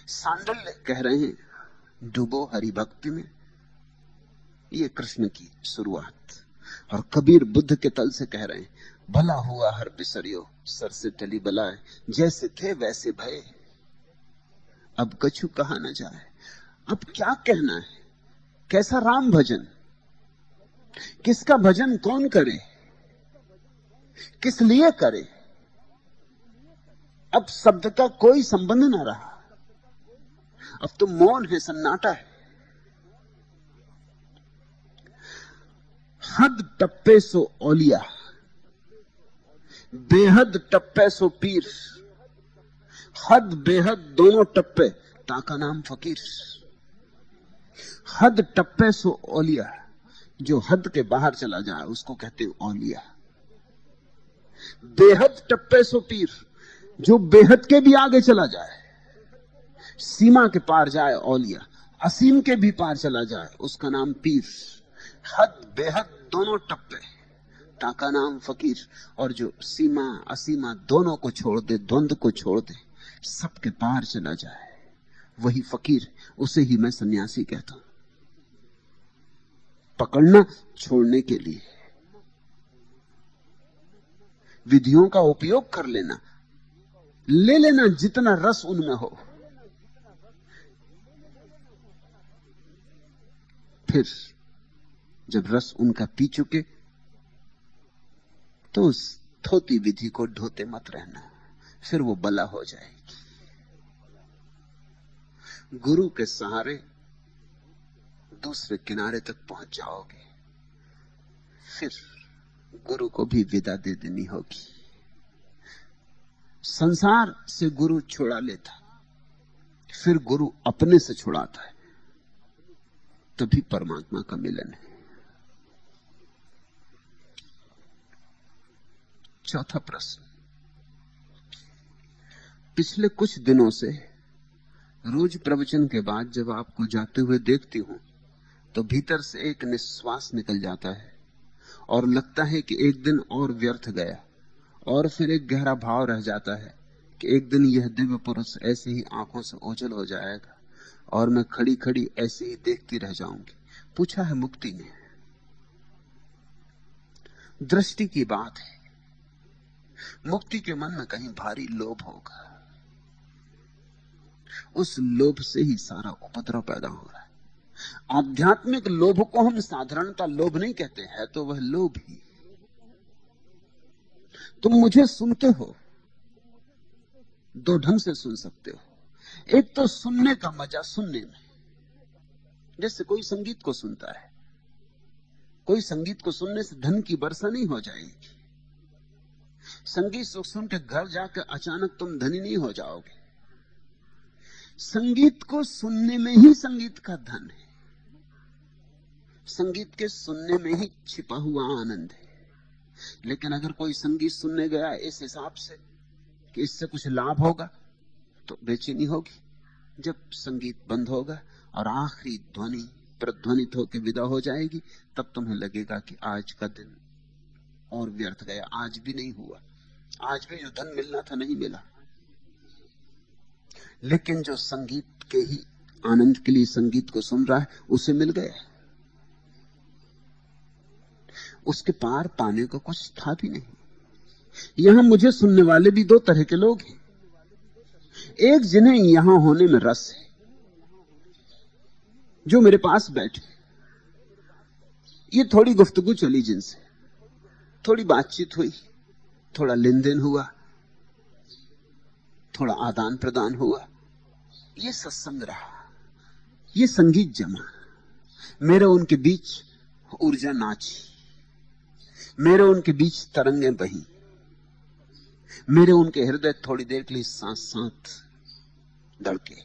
सांडल्य कह रहे हैं डूबो हरि भक्ति में, ये कृष्ण की शुरुआत। और कबीर बुद्ध के तल से कह रहे हैं भला हुआ हर बिसरियो सर से टली बलाए, जैसे थे वैसे भय अब कछु कहा न जाए। अब क्या कहना है? कैसा राम भजन, किसका भजन कौन करे, किस लिए करे? अब शब्द का कोई संबंध ना रहा, अब तो मौन है, सन्नाटा है। हद टप्पे सो औलिया, बेहद टप्पे सो पीर, हद बेहद दोनों टप्पे ताका नाम फकीर। हद टप्पे सो औलिया, जो हद के बाहर चला जाए उसको कहते हैं औलिया। बेहद टप्पे सो पीर, जो बेहद के भी आगे चला जाए, सीमा के पार जाए औलिया, असीम के भी पार चला जाए उसका नाम पीर। हद बेहद दोनों टप्पे ताका नाम फकीर, और जो सीमा असीमा दोनों को छोड़ दे, द्वंद्व को छोड़ दे, सबके पार चला जाए, वही फकीर, उसे ही मैं सन्यासी कहता हूं। पकड़ना छोड़ने के लिए विधियों का उपयोग कर लेना, ले लेना जितना रस उनमें हो, फिर जब रस उनका पी चुके तो उस थोती विधि को ढोते मत रहना, फिर वो बला हो जाएगी। गुरु के सहारे दूसरे किनारे तक पहुंच जाओगे, फिर गुरु को भी विदा दे देनी होगी। संसार से गुरु छुड़ा लेता, फिर गुरु अपने से छुड़ाता है, तभी परमात्मा का मिलन है। चौथा प्रश्न, पिछले कुछ दिनों से रोज प्रवचन के बाद जब आपको जाते हुए देखती हूं तो भीतर से एक निश्वास निकल जाता है और लगता है कि एक दिन और व्यर्थ गया, और फिर एक गहरा भाव रह जाता है कि एक दिन यह दिव्य पुरुष ऐसे ही आंखों से ओझल हो जाएगा और मैं खड़ी खड़ी ऐसे ही देखती रह जाऊंगी। पूछा है मुक्ति ने, दृष्टि की बात है। मुक्ति के मन में कहीं भारी लोभ होगा, उस लोभ से ही सारा उपद्रव पैदा हो रहा है। आध्यात्मिक लोभ को हम साधारणता लोभ नहीं कहते हैं, तो वह लोभ ही। तुम मुझे सुनते हो, दो ढंग से सुन सकते हो। एक तो सुनने का मजा सुनने में, जैसे कोई संगीत को सुनता है। कोई संगीत को सुनने से धन की वर्षा नहीं हो जाएगी। संगीत सुन के घर जाकर अचानक तुम धनी नहीं हो जाओगे। संगीत को सुनने में ही संगीत का धन है। संगीत के सुनने में ही छिपा हुआ आनंद है। लेकिन अगर कोई संगीत सुनने गया इस हिसाब से कि इससे कुछ लाभ होगा, तो बेचैनी होगी। जब संगीत बंद होगा और आखिरी ध्वनि प्रध्वनित होकर विदा हो जाएगी, तब तुम्हें लगेगा कि आज का दिन और व्यर्थ गया, आज भी नहीं हुआ, आज भी जो धन मिलना था नहीं मिला। लेकिन जो संगीत के ही आनंद के लिए संगीत को सुन रहा है, उसे मिल गया। उसके पार पाने को कुछ था भी नहीं। यहां मुझे सुनने वाले भी दो तरह के लोग हैं। एक जिन्हें यहां होने में रस है, जो मेरे पास बैठे, ये थोड़ी गुफ्तगू चली जिनसे, थोड़ी बातचीत हुई, थोड़ा लेन देन हुआ, थोड़ा आदान प्रदान हुआ, ये सत्संग रहा, ये संगीत जमा। मेरे उनके बीच ऊर्जा नाची, मेरे उनके बीच तरंगें बही, मेरे उनके हृदय थोड़ी देर के लिए सांस साथ धड़के।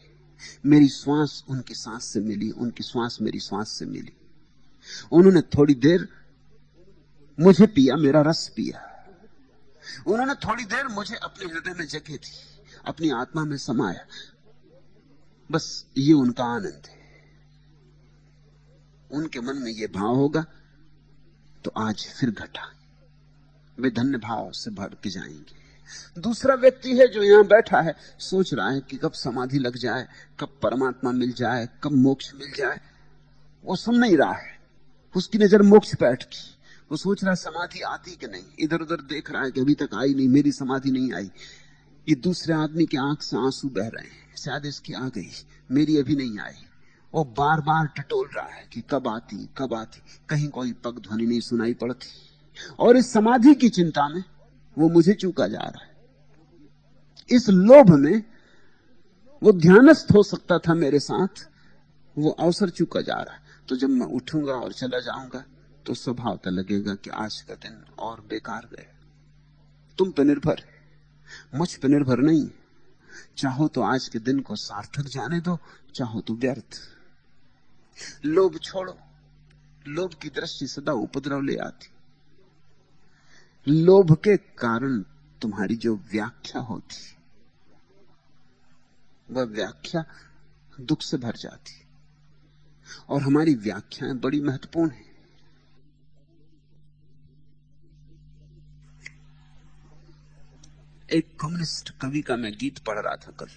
मेरी श्वास उनकी सांस से मिली, उनकी श्वास मेरी श्वास से मिली। उन्होंने थोड़ी देर मुझे पिया, मेरा रस पिया। उन्होंने थोड़ी देर मुझे अपने हृदय में जगह दी, अपनी आत्मा में समाया। बस ये उनका आनंद है। उनके मन में ये भाव होगा तो आज फिर घटा, वे धन्य भाव से भर के जाएंगे। दूसरा व्यक्ति है जो यहां बैठा है, सोच रहा है कि कब समाधि लग जाए, कब परमात्मा मिल जाए, कब मोक्ष मिल जाए। वो सुन नहीं रहा है, उसकी नजर मोक्ष पे अटकी। वो सोच रहा है समाधि आती कि नहीं, इधर उधर देख रहा है कि अभी तक आई नहीं, मेरी समाधि नहीं आई। ये दूसरे आदमी के आंख से आंसू बह रहे हैं, शायद इसकी आ गई, मेरी अभी नहीं आई। वो बार बार टटोल रहा है कि कब आती कब आती, कहीं कोई पग ध्वनि नहीं सुनाई पड़ती। और इस समाधि की चिंता में वो मुझे चूका जा रहा है। इस लोभ में वो ध्यानस्थ हो सकता था मेरे साथ, वो अवसर चूका जा रहा है। तो जब मैं उठूंगा और चला जाऊंगा तो स्वभावतः लगेगा कि आज का दिन और बेकार गया। तुम पे निर्भर है, मुझ पे निर्भर नहीं। चाहो तो आज के दिन को सार्थक जाने दो, चाहो तो व्यर्थ। लोभ छोड़ो, लोभ की दृष्टि सदा उपद्रव ले आती। लोभ के कारण तुम्हारी जो व्याख्या होती, वह व्याख्या दुख से भर जाती। और हमारी व्याख्याएं बड़ी महत्वपूर्ण है। एक कम्युनिस्ट कवि का मैं गीत पढ़ रहा था कल।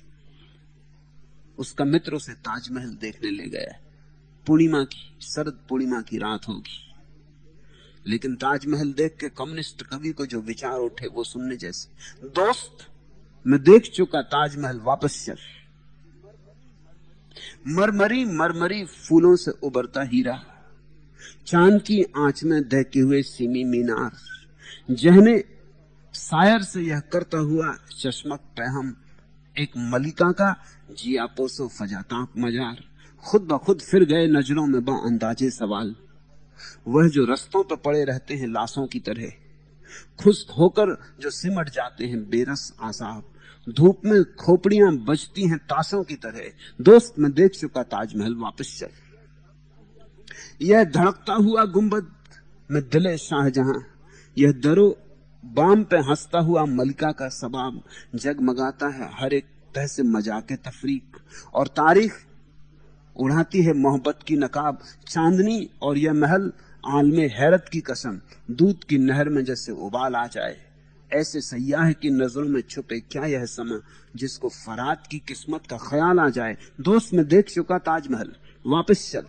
उसका मित्र उसे ताजमहल देखने ले गया। पूर्णिमा की, शरद पूर्णिमा की रात होगी, लेकिन ताजमहल देख के कम्युनिस्ट कवि को जो विचार उठे वो सुनने जैसे। दोस्त, मैं देख चुका ताजमहल, वापस चल। मरमरी मरमरी फूलों से उबरता हीरा, चांद की आंच में दहके हुए सीमी मीनार, जहने शायर से यह करता हुआ चश्मक पैहम, एक मलिका का जिया पोसो फजाताप मजार, खुद ब खुद फिर गए नजरों में बा अंदाजे सवाल। वह जो रस्तों पर पड़े रहते हैं लाशों की तरह, खुश्क होकर जो सिमट जाते हैं बेरस आसाब, धूप में खोपड़ियां बजती हैं ताशों की तरह, दोस्त मैं देख चुका ताजमहल वापस चल। यह धड़कता हुआ गुंबद में दिले शाहजहां, यह दरो बाम पे हंसता हुआ मलिका का सबाब, जगमगाता है हर एक तह से मजाके तफरीक, और तारीख उड़ाती है मोहब्बत की नकाब। चांदनी और यह महल आलमे हैरत की कसम, दूध की नहर में जैसे उबाल आ जाए, ऐसे सयाह की नजरों में छुपे क्या यह समा, जिसको फरात की किस्मत का ख्याल आ जाए। दोस्त मैं देख चुका ताजमहल वापस चल।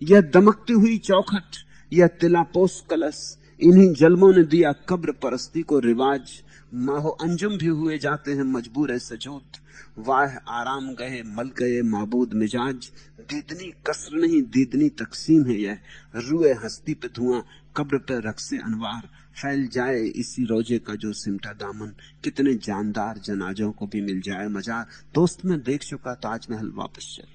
यह दमकती हुई चौखट, यह तिलापोस कलश, इन्हीं जलमों ने दिया कब्र परस्ती को रिवाज। माहो अंजुम भी हुए जाते हैं मजबूर सजूद, वाह आराम गए मल गए माबूद मिजाज। दीदनी कसर नहीं दीदनी तकसीम है यह, रुए हस्ती पे धुआं कब्र पे रक्से अनवार, फैल जाए इसी रोजे का जो सिमटा दामन, कितने जानदार जनाजों को भी मिल जाए मजार। दोस्त मैं देख चुका ताजमहल वापस चल।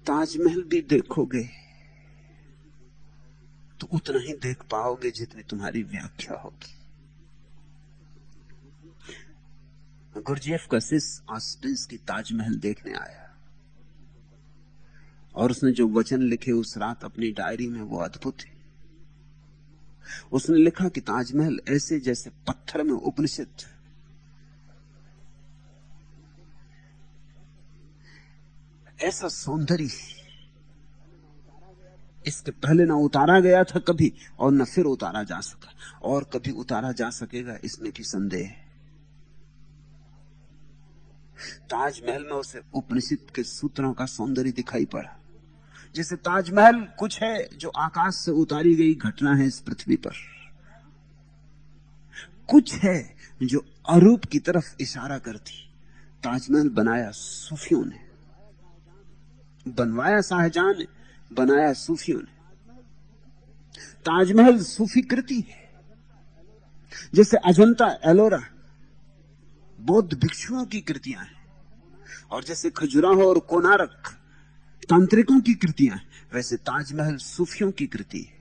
ताजमहल भी देखोगे तो उतना ही देख पाओगे जितनी तुम्हारी व्याख्या होगी। गुरजेफ का शिष्य ऑस्टिन्स की ताजमहल देखने आया और उसने जो वचन लिखे उस रात अपनी डायरी में वो अद्भुत है। उसने लिखा कि ताजमहल ऐसे जैसे पत्थर में उपनिषद, ऐसा सौंदर्य इसके पहले ना उतारा गया था कभी और न फिर उतारा जा सका, और कभी उतारा जा सकेगा इसमें भी संदेह है। ताजमहल में उसे उपनिषद के सूत्रों का सौंदर्य दिखाई पड़ा। जैसे ताजमहल कुछ है जो आकाश से उतारी गई घटना है इस पृथ्वी पर, कुछ है जो अरूप की तरफ इशारा करती। ताजमहल बनाया सूफियों ने, बनवाया शाहजहां ने, बनाया सूफियों ने। ताजमहल सूफी कृति है, जैसे अजंता एलोरा बौद्ध भिक्षुओं की कृतियां हैं, और जैसे खजुराहो और कोनारक तांत्रिकों की कृतियां हैं, वैसे ताजमहल सूफियों की कृति है।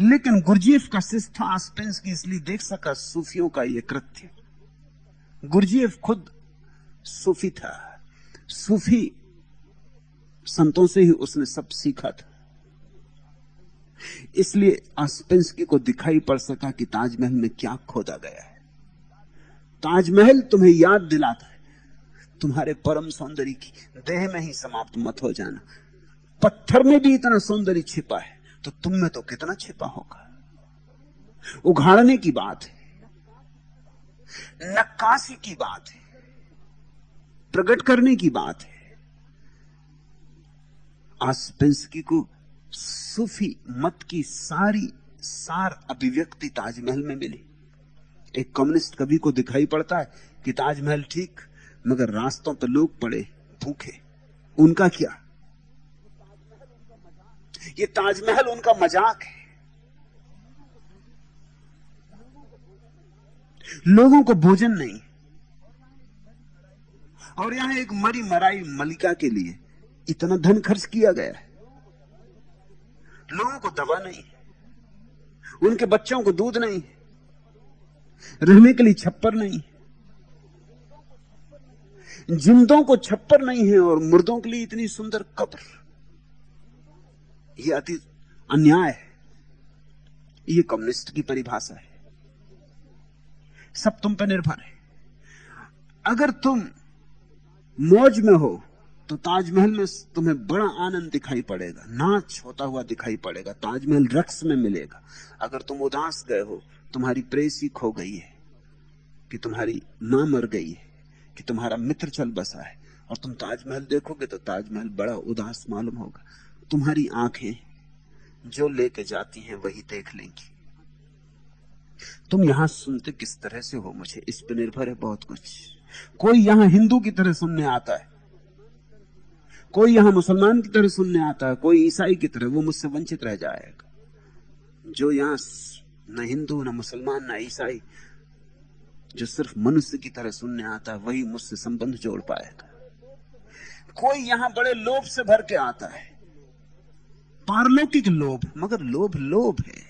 लेकिन गुरजीएफ का शिष्य था ऑस्टिन्स इसलिए देख सका सूफियों का यह कृत्य। गुरजीएफ खुद सूफी था, सूफी संतों से ही उसने सब सीखा था, इसलिए ऑस्टिन्स को दिखाई पड़ सका कि ताजमहल में क्या खोदा गया है। ताजमहल तुम्हें याद दिलाता है तुम्हारे परम सौंदर्य की, देह में ही समाप्त मत हो जाना। पत्थर में भी इतना सौंदर्य छिपा है तो तुम में तो कितना छिपा होगा। उघाड़ने की बात है, नक्काशी की बात है, प्रकट करने की बात है। ऑस्टिन्स को सूफी मत की सार अभिव्यक्ति ताजमहल में मिली। एक कम्युनिस्ट कवि को दिखाई पड़ता है कि ताजमहल ठीक, मगर रास्तों पर लोग पड़े भूखे, उनका क्या? ये ताजमहल उनका मजाक है। लोगों को भोजन नहीं, और यहां एक मरी मराई मलिका के लिए इतना धन खर्च किया गया है। लोगों को दवा नहीं, उनके बच्चों को दूध नहीं, रहने के लिए छप्पर नहीं, जिंदों को छप्पर नहीं है और मुर्दों के लिए इतनी सुंदर कब्र। यह अति अन्याय है। यह कम्युनिस्ट की परिभाषा है। सब तुम पर निर्भर है। अगर तुम मौज में हो तो ताजमहल में तुम्हें बड़ा आनंद दिखाई पड़ेगा, नाच होता हुआ दिखाई पड़ेगा, ताजमहल रक्स में मिलेगा। अगर तुम उदास गए हो, तुम्हारी प्रेयसी खो गई है, कि तुम्हारी मां मर गई है, कि तुम्हारा मित्र चल बसा है, और तुम ताजमहल देखोगे तो ताजमहल बड़ा उदास मालूम होगा। तुम्हारी आंखें जो लेके जाती हैं वही देख लेंगी। तुम यहां सुनते किस तरह से हो, मुझे इस पर निर्भर है बहुत कुछ। कोई यहां हिंदू की तरह सुनने आता है, कोई यहां मुसलमान की तरह सुनने आता है, कोई ईसाई की तरह, वो मुझसे वंचित रह जाएगा। जो यहां न हिंदू, न मुसलमान, न ईसाई, जो सिर्फ मनुष्य की तरह सुनने आता है, वही मुझसे संबंध जोड़ पाएगा। कोई यहां बड़े लोभ से भर के आता है, पारलौकिक लोभ, मगर लोभ लोभ है।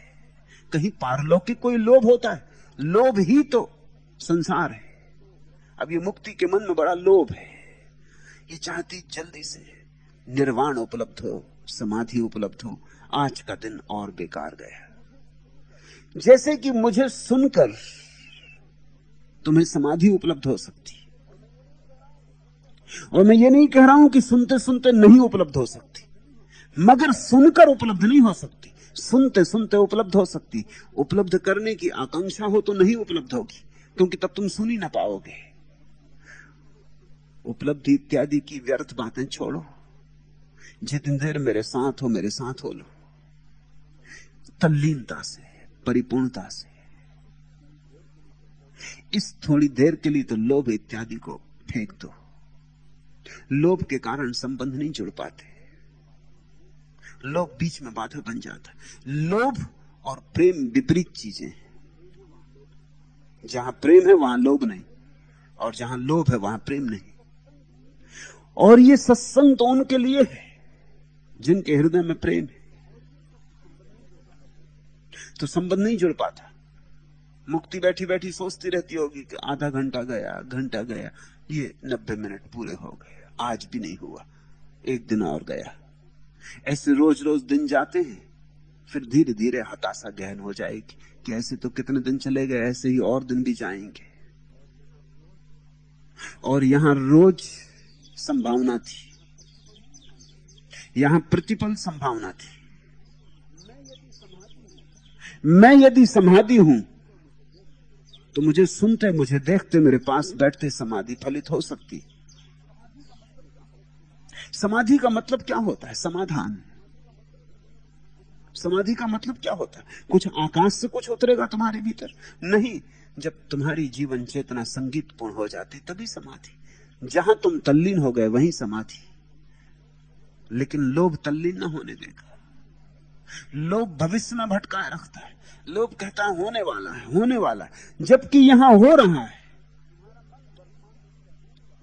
कहीं पारलौकिक कोई लोभ होता है? लोभ ही तो संसार है। अब ये मुक्ति के मन में बड़ा लोभ है, ये चाहती जल्दी से निर्वाण उपलब्ध हो, समाधि उपलब्ध हो। आज का दिन और बेकार गया। जैसे कि मुझे सुनकर तुम्हें समाधि उपलब्ध हो सकती, और मैं ये नहीं कह रहा हूं कि सुनते सुनते नहीं उपलब्ध हो सकती, मगर सुनकर उपलब्ध नहीं हो सकती, सुनते सुनते उपलब्ध हो सकती। उपलब्ध करने की आकांक्षा हो तो नहीं उपलब्ध होगी, क्योंकि तब तुम सुन ही ना पाओगे। उपलब्धि इत्यादि की व्यर्थ बातें छोड़ो, जितनी देर मेरे साथ हो मेरे साथ हो लो, तल्लीनता से, परिपूर्णता से। इस थोड़ी देर के लिए तो लोभ इत्यादि को फेंक दो। लोभ के कारण संबंध नहीं जुड़ पाते, लोभ बीच में बाधा बन जाता। लोभ और प्रेम विपरीत चीजें हैं। जहां प्रेम है वहां लोभ नहीं, और जहां लोभ है वहां प्रेम नहीं। और ये सत्संग तो उनके लिए है जिनके हृदय में प्रेम है, तो संबंध नहीं जुड़ पाता। मुक्ति बैठी बैठी सोचती रहती होगी कि आधा घंटा गया, घंटा गया, ये 90 मिनट पूरे हो गए, आज भी नहीं हुआ, एक दिन और गया। ऐसे रोज रोज दिन जाते हैं, फिर धीरे धीरे हताशा गहन हो जाएगी कि ऐसे तो कितने दिन चले गए, ऐसे ही और दिन भी जाएंगे। और यहां रोज संभावना थी, यहां प्रतिपल संभावना थी। मैं यदि समाधि हूं तो मुझे सुनते, मुझे देखते, मेरे पास बैठते समाधि फलित हो सकती। समाधि का मतलब क्या होता है? समाधान। समाधि का मतलब क्या होता है? कुछ आकाश से कुछ उतरेगा तुम्हारे भीतर? नहीं, जब तुम्हारी जीवन चेतना संगीतपूर्ण हो जाती तभी समाधि। जहां तुम तल्लीन हो गए वहीं समाधि। लेकिन लोभ तल्लीन ना होने देगा। लोभ भविष्य में भटकाए रखता है। लोभ कहता है होने वाला है, होने वाला है, जबकि यहां हो रहा है।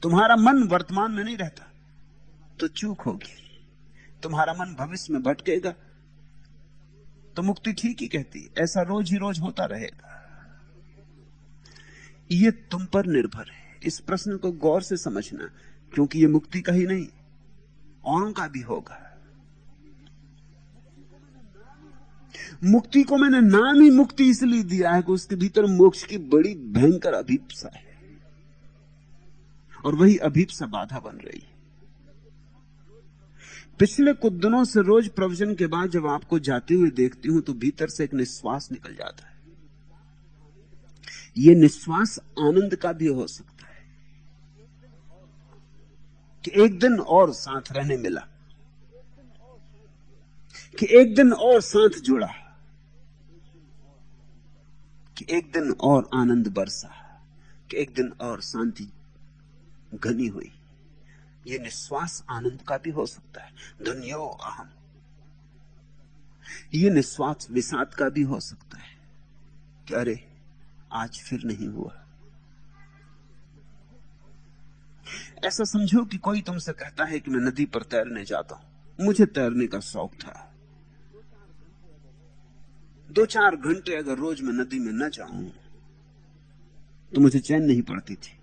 तुम्हारा मन वर्तमान में नहीं रहता तो चूक होगी। तुम्हारा मन भविष्य में भटकेगा तो मुक्ति ठीक ही कहती है। ऐसा रोज ही रोज होता रहेगा। ये तुम पर निर्भर है। इस प्रश्न को गौर से समझना, क्योंकि ये मुक्ति का ही नहीं, औरों का भी होगा। मुक्ति को मैंने नाम ही मुक्ति इसलिए दिया है कि उसके भीतर मोक्ष की बड़ी भयंकर अभीप्सा है, और वही अभीप्सा बाधा बन रही है। पिछले कुछ दिनों से रोज प्रवचन के बाद जब आपको जाते हुए देखती हूं तो भीतर से एक निश्वास निकल जाता है। यह निश्वास आनंद का भी हो सकता है कि एक दिन और साथ रहने मिला, कि एक दिन और साथ जुड़ा, कि एक दिन और आनंद बरसा, कि एक दिन और शांति घनी हुई। यह निश्वास आनंद का भी हो सकता है, धन्यो अहम। यह निश्वास विषाद का भी हो सकता है कि अरे आज फिर नहीं हुआ। ऐसा समझो कि कोई तुमसे कहता है कि मैं नदी पर तैरने जाता हूं। मुझे तैरने का शौक था। 2-4 घंटे अगर रोज मैं नदी में न जाऊं तो मुझे चैन नहीं पड़ती थी।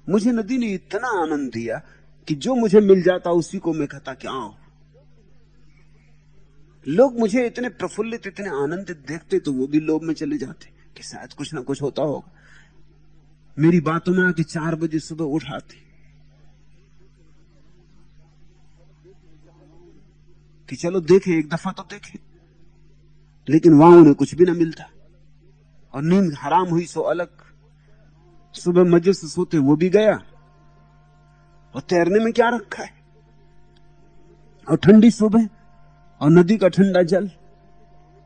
मुझे नदी ने इतना आनंद दिया कि जो मुझे मिल जाता उसी को मैं कहता कि आओ। लोग मुझे इतने प्रफुल्लित, इतने आनंदित देखते तो वो भी लोभ में चले जाते कि शायद कुछ ना कुछ होता होगा। मेरी बातों में आके 4 बजे सुबह उठाते कि चलो देखें, एक दफा तो देखें। लेकिन वहां उन्हें कुछ भी ना मिलता, और नींद हराम हुई सो अलग। सुबह मजे से सोते वो भी गया, और तैरने में क्या रखा है? और ठंडी सुबह और नदी का ठंडा जल,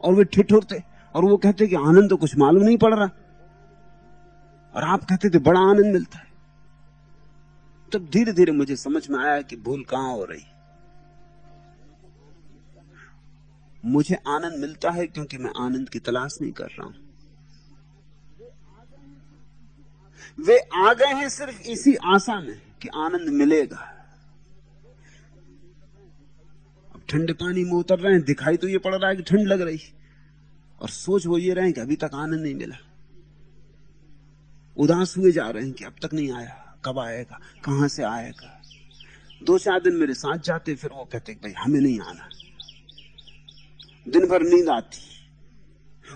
और वे ठिठुरते और वो कहते कि आनंद तो कुछ मालूम नहीं पड़ रहा, और आप कहते थे बड़ा आनंद मिलता है। तब धीरे धीरे मुझे समझ में आया कि भूल कहां हो रही। मुझे आनंद मिलता है क्योंकि मैं आनंद की तलाश नहीं कर रहा हूं। वे आ गए हैं सिर्फ इसी आशा में कि आनंद मिलेगा। अब ठंडे पानी में उतर रहे हैं, दिखाई तो ये पड़ रहा है कि ठंड लग रही, और सोच वो ये रहे हैं कि अभी तक आनंद नहीं मिला। उदास हुए जा रहे हैं कि अब तक नहीं आया, कब आएगा, कहां से आएगा। 2-4 दिन मेरे साथ जाते, फिर वो कहते भाई हमें नहीं आना। दिन भर नींद आती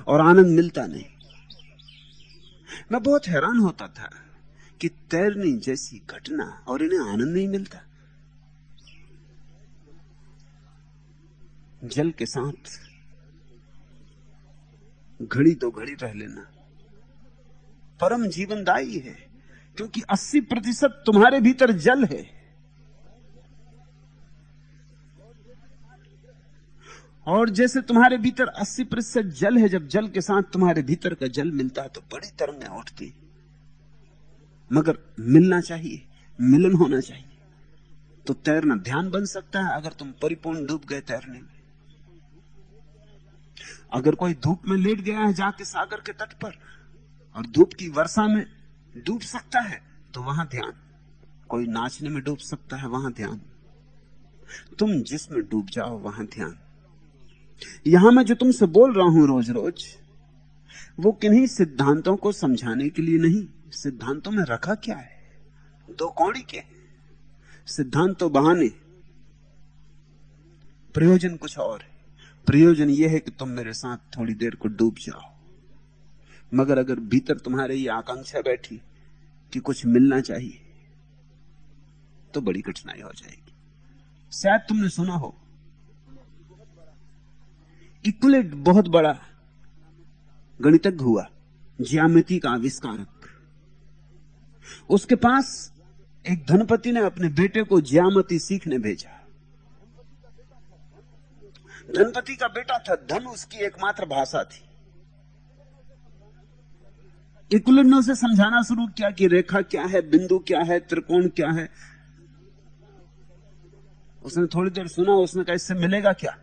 और आनंद मिलता नहीं। मैं बहुत हैरान होता था कि तैरने जैसी घटना और इन्हें आनंद नहीं मिलता। जल के साथ घड़ी तो घड़ी रह लेना परम जीवनदायी है, क्योंकि 80% तुम्हारे भीतर जल है। और जैसे तुम्हारे भीतर 80% जल है, जब जल के साथ तुम्हारे भीतर का जल मिलता है तो बड़ी तरंगें उठती। मगर मिलना चाहिए, मिलन होना चाहिए, तो तैरना ध्यान बन सकता है। अगर तुम परिपूर्ण डूब गए तैरने में, अगर कोई धूप में लेट गया है जाके सागर के तट पर और धूप की वर्षा में डूब सकता है, तो वहां ध्यान। कोई नाचने में डूब सकता है, वहां ध्यान। तुम जिसमें डूब जाओ वहां ध्यान। यहां मैं जो तुमसे बोल रहा हूं रोज रोज, वो किन्हीं सिद्धांतों को समझाने के लिए नहीं। सिद्धांतों में रखा क्या है? 2 कौड़ी के सिद्धांत तो बहाने, प्रयोजन कुछ और है। प्रयोजन यह है कि तुम मेरे साथ थोड़ी देर को डूब जाओ। मगर अगर भीतर तुम्हारे ये आकांक्षा बैठी कि कुछ मिलना चाहिए, तो बड़ी कठिनाई हो जाएगी। शायद तुमने सुना हो, यूक्लिड बहुत बड़ा गणितज्ञ हुआ, ज्यामिति का आविष्कारक। उसके पास एक धनपति ने अपने बेटे को ज्यामिति सीखने भेजा। धनपति का बेटा था, धन उसकी एकमात्र भाषा थी। यूक्लिड ने उसे समझाना शुरू किया कि रेखा क्या है, बिंदु क्या है, त्रिकोण क्या है। उसने थोड़ी देर सुना, उसने कहा इससे मिलेगा क्या,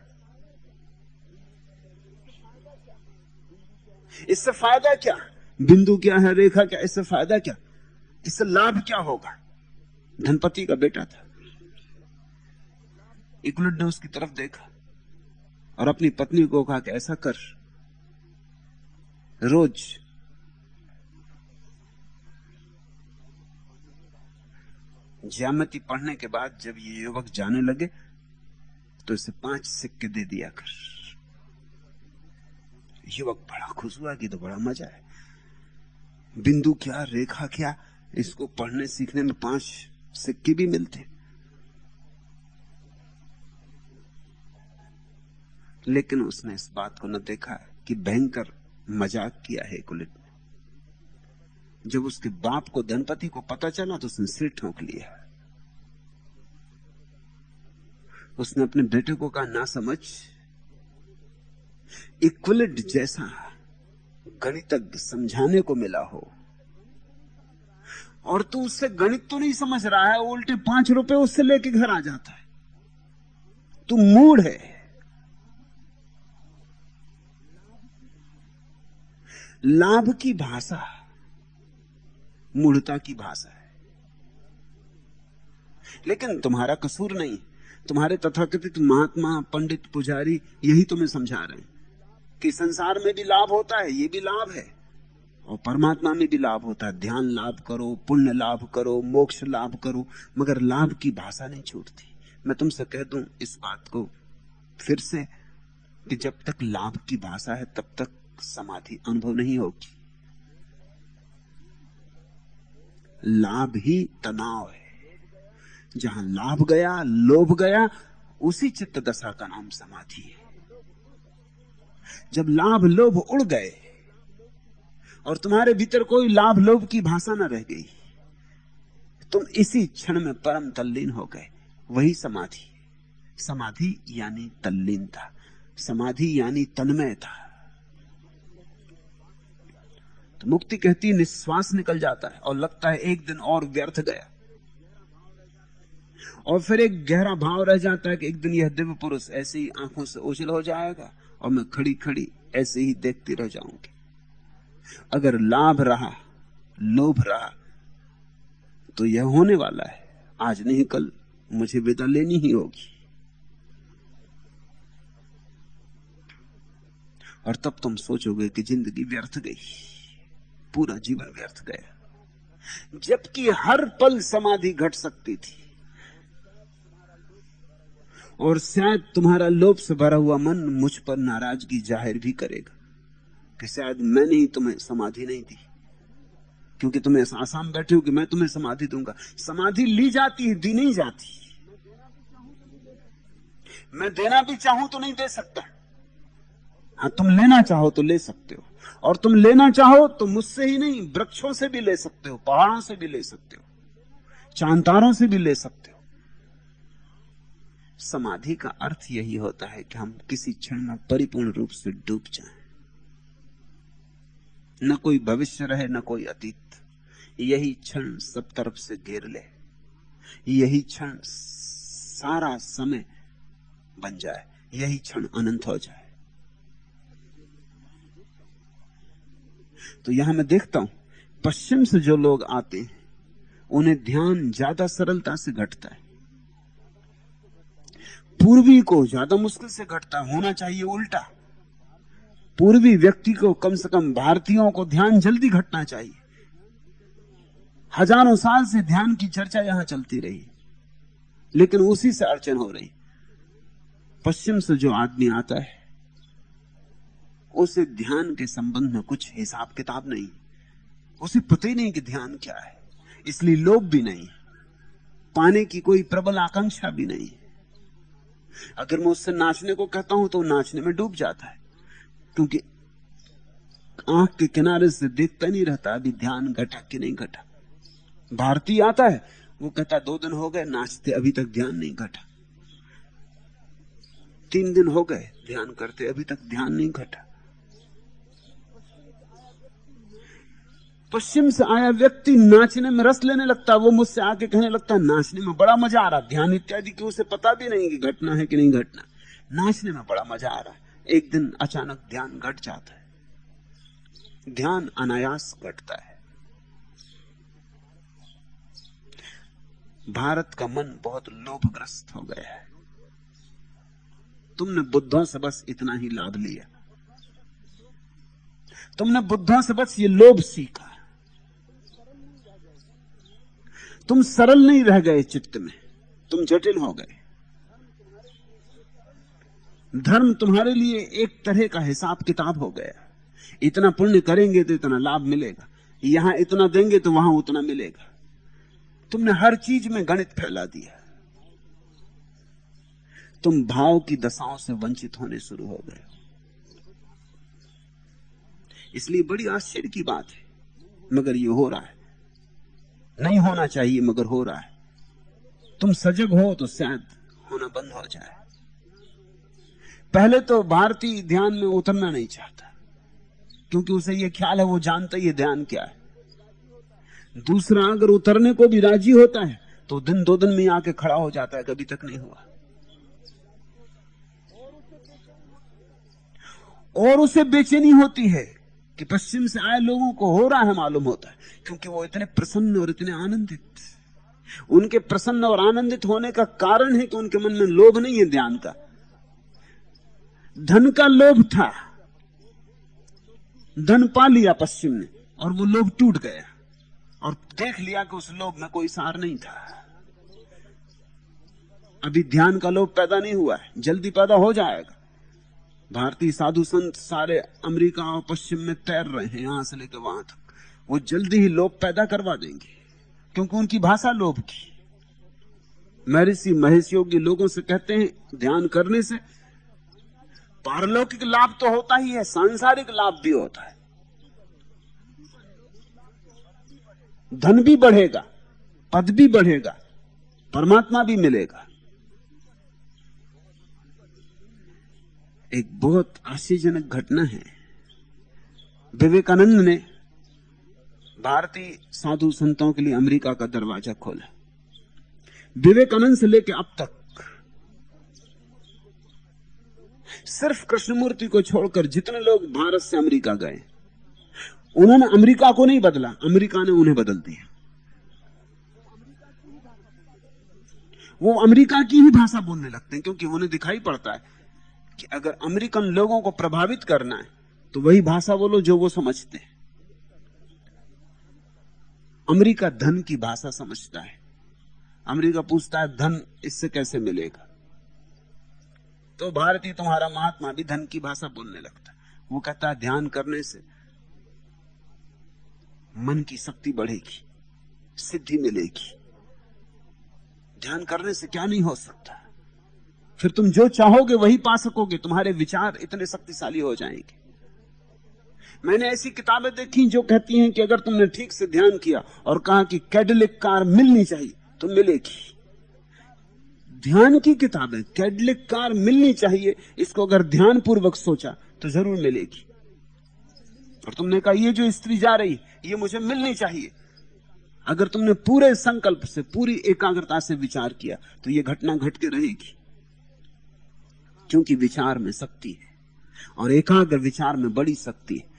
इससे फायदा क्या, बिंदु क्या है, रेखा क्या, इससे फायदा क्या, इससे लाभ क्या होगा। धनपति का बेटा था। यूक्लिड ने उसकी तरफ देखा और अपनी पत्नी को कहा कि ऐसा कर, रोज ज्यामिति पढ़ने के बाद जब ये युवक जाने लगे तो इसे 5 सिक्के दे दिया कर। युवक बड़ा खुश हुआ कि तो बड़ा मजा है, बिंदु क्या, रेखा क्या, इसको पढ़ने सीखने में 5 सिक्के भी मिलते। लेकिन उसने इस बात को न देखा कि भयंकर मजाक किया है यूक्लिड ने। जब उसके बाप को, धनपति को पता चला तो उसने सिर ठोक लिया। उसने अपने बेटे को कहा, ना समझ, यूक्लिड जैसा गणितज्ञ समझाने को मिला हो और तू उससे गणित तो नहीं समझ रहा है, उल्टे 5 रुपए उससे लेके घर आ जाता है। तू मूढ़ है। लाभ की भाषा मूढ़ता की भाषा है। लेकिन तुम्हारा कसूर नहीं, तुम्हारे तथाकथित महात्मा, पंडित, पुजारी यही तुम्हें समझा रहे हैं कि संसार में भी लाभ होता है, ये भी लाभ है, और परमात्मा में भी लाभ होता है। ध्यान लाभ करो, पुण्य लाभ करो, मोक्ष लाभ करो, मगर लाभ की भाषा नहीं छूटती। मैं तुमसे कह दूं इस बात को फिर से कि जब तक लाभ की भाषा है तब तक समाधि अनुभव नहीं होगी। लाभ ही तनाव है। जहां लाभ गया, लोभ गया, उसी चित्त दशा का नाम समाधि है। जब लाभ लोभ उड़ गए और तुम्हारे भीतर कोई लाभ लोभ की भाषा न रह गई, तुम इसी क्षण में परम तल्लीन हो गए, वही समाधि। समाधि यानी तल्लीनता, समाधि यानी तन्मयता। तो मुक्ति कहती निश्वास निकल जाता है और लगता है एक दिन और व्यर्थ गया। और फिर एक गहरा भाव रह जाता है कि एक दिन यह दिव्य पुरुष ऐसे ही आंखों से ओझल हो जाएगा और मैं खड़ी खड़ी ऐसे ही देखती रह जाऊंगी। अगर लाभ रहा, लोभ रहा, तो यह होने वाला है, आज नहीं कल मुझे विदा लेनी ही होगी। और तब तुम सोचोगे कि जिंदगी व्यर्थ गई, पूरा जीवन व्यर्थ गया, जबकि हर पल समाधि घट सकती थी। और शायद तुम्हारा लोभ से भरा हुआ मन मुझ पर नाराजगी जाहिर भी करेगा कि शायद मैंने ही तुम्हें समाधि नहीं दी, क्योंकि तुम्हें आसाम बैठे हो कि मैं तुम्हें समाधि दूंगा। समाधि ली जाती है, दी नहीं जाती। मैं देना भी चाहूं तो नहीं दे सकता। हाँ, तुम लेना चाहो तो ले सकते हो, और तुम लेना चाहो तो मुझसे ही नहीं, वृक्षों से भी ले सकते हो, पहाड़ों से भी ले सकते हो, चांतारों से भी ले सकते हो। समाधि का अर्थ यही होता है कि हम किसी क्षण में परिपूर्ण रूप से डूब जाएं, न कोई भविष्य रहे न कोई अतीत। यही क्षण सब तरफ से घेर ले, यही क्षण सारा समय बन जाए, यही क्षण अनंत हो जाए। तो यहां मैं देखता हूं पश्चिम से जो लोग आते हैं उन्हें ध्यान ज्यादा सरलता से घटता है, पूर्वी को ज्यादा मुश्किल से घटता होना चाहिए उल्टा। पूर्वी व्यक्ति को, कम से कम भारतीयों को, ध्यान जल्दी घटना चाहिए। हजारों साल से ध्यान की चर्चा यहां चलती रही, लेकिन उसी से अड़चन हो रही। पश्चिम से जो आदमी आता है उसे ध्यान के संबंध में कुछ हिसाब किताब नहीं, उसे पता ही नहीं कि ध्यान क्या है, इसलिए लोभ भी नहीं, पाने की कोई प्रबल आकांक्षा भी नहीं। अगर मैं उससे नाचने को कहता हूं तो नाचने में डूब जाता है, क्योंकि आंख के किनारे से देखता नहीं रहता अभी ध्यान घटा कि नहीं घटा। भारतीय आता है, वो कहता 2 दिन हो गए नाचते, अभी तक ध्यान नहीं घटा। 3 दिन हो गए ध्यान करते, अभी तक ध्यान नहीं घटा। पश्चिम से आया व्यक्ति नाचने में रस लेने लगता, वो मुझसे आके कहने लगता नाचने में बड़ा मजा आ रहा, ध्यान इत्यादि की उसे पता भी नहीं कि घटना है कि नहीं घटना, नाचने में बड़ा मजा आ रहा है। एक दिन अचानक ध्यान घट जाता है, ध्यान अनायास घटता है। भारत का मन बहुत लोभग्रस्त हो गया है। तुमने बुद्धों से बस इतना ही लाभ लिया, तुमने बुद्धों से बस ये लोभ सीखा। तुम सरल नहीं रह गए चित्त में, तुम जटिल हो गए। धर्म तुम्हारे लिए एक तरह का हिसाब किताब हो गया, इतना पुण्य करेंगे तो इतना लाभ मिलेगा, यहां इतना देंगे तो वहां उतना मिलेगा। तुमने हर चीज में गणित फैला दिया, तुम भाव की दशाओं से वंचित होने शुरू हो गए। इसलिए बड़ी आश्चर्य की बात है, मगर ये हो रहा है। नहीं होना चाहिए मगर हो रहा है। तुम सजग हो तो शायद होना बंद हो जाए। पहले तो भारतीय ध्यान में उतरना नहीं चाहता, क्योंकि उसे यह ख्याल है, वो जानता ही है ध्यान क्या है। दूसरा, अगर उतरने को भी राजी होता है तो दिन 2 दिन में आके खड़ा हो जाता है, कभी तक नहीं हुआ। और उसे बेचैनी होती है कि पश्चिम से आए लोगों को हो रहा है, मालूम होता है, क्योंकि वो इतने प्रसन्न और इतने आनंदित। उनके प्रसन्न और आनंदित होने का कारण है कि उनके मन में लोभ नहीं है ध्यान का। धन का लोभ था, धन पा लिया पश्चिम ने, और वो लोभ टूट गया, और देख लिया कि उस लोभ में कोई सार नहीं था। अभी ध्यान का लोभ पैदा नहीं हुआ है, जल्दी पैदा हो जाएगा। भारतीय साधु संत सारे अमेरिका और पश्चिम में तैर रहे हैं, यहां से लेकर वहां तक। वो जल्दी ही लोभ पैदा करवा देंगे, क्योंकि उनकी भाषा लोभ की। महर्षि महेश योगी लोगों से कहते हैं ध्यान करने से पारलौकिक लाभ तो होता ही है, सांसारिक लाभ भी होता है। धन भी बढ़ेगा, पद भी बढ़ेगा, परमात्मा भी मिलेगा। एक बहुत आश्चर्यजनक घटना है। विवेकानंद ने भारतीय साधु संतों के लिए अमेरिका का दरवाजा खोला। विवेकानंद से लेकर अब तक सिर्फ कृष्णमूर्ति को छोड़कर जितने लोग भारत से अमेरिका गए, उन्होंने अमेरिका को नहीं बदला, अमेरिका ने उन्हें बदल दिया। वो अमेरिका की ही भाषा बोलने लगते हैं, क्योंकि उन्हें दिखाई पड़ता है कि अगर अमेरिकन लोगों को प्रभावित करना है तो वही भाषा बोलो जो वो समझते हैं। अमेरिका धन की भाषा समझता है। अमेरिका पूछता है धन इससे कैसे मिलेगा, तो भारतीय तुम्हारा महात्मा भी धन की भाषा बोलने लगता है। वो कहता है ध्यान करने से मन की शक्ति बढ़ेगी, सिद्धि मिलेगी। ध्यान करने से क्या नहीं हो सकता, फिर तुम जो चाहोगे वही पा सकोगे, तुम्हारे विचार इतने शक्तिशाली हो जाएंगे। मैंने ऐसी किताबें देखी जो कहती हैं कि अगर तुमने ठीक से ध्यान किया और कहा कि कैडिलैक कार मिलनी चाहिए तो मिलेगी। ध्यान की किताबें, कैडिलैक कार मिलनी चाहिए, इसको अगर ध्यान पूर्वक सोचा तो जरूर मिलेगी। और तुमने कहा ये जो स्त्री जा रही ये मुझे मिलनी चाहिए, अगर तुमने पूरे संकल्प से, पूरी एकाग्रता से विचार किया तो ये घटना घट के रहेगी, क्योंकि विचार में शक्ति है और एकाग्र विचार में बड़ी शक्ति है।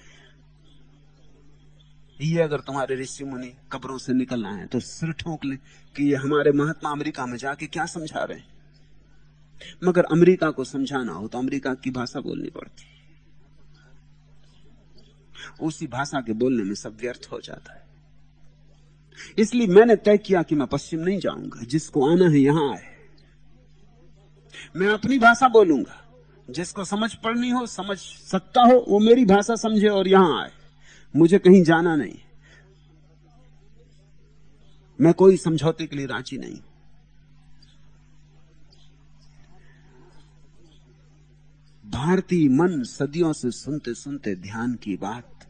ये अगर तुम्हारे ऋषि मुनि कब्रों से निकल आए तो सिर ठोक ले कि ये हमारे महात्मा अमेरिका में जाके क्या समझा रहे हैं। मगर अमेरिका को समझाना हो तो अमेरिका की भाषा बोलनी पड़ती, उसी भाषा के बोलने में सब व्यर्थ हो जाता है। इसलिए मैंने तय किया कि मैं पश्चिम नहीं जाऊंगा, जिसको आना है यहां आए। मैं अपनी भाषा बोलूंगा, जिसको समझ पड़नी हो, समझ सकता हो, वो मेरी भाषा समझे और यहां आए। मुझे कहीं जाना नहीं, मैं कोई समझौते के लिए राजी नहीं। भारतीय मन सदियों से सुनते सुनते ध्यान की बात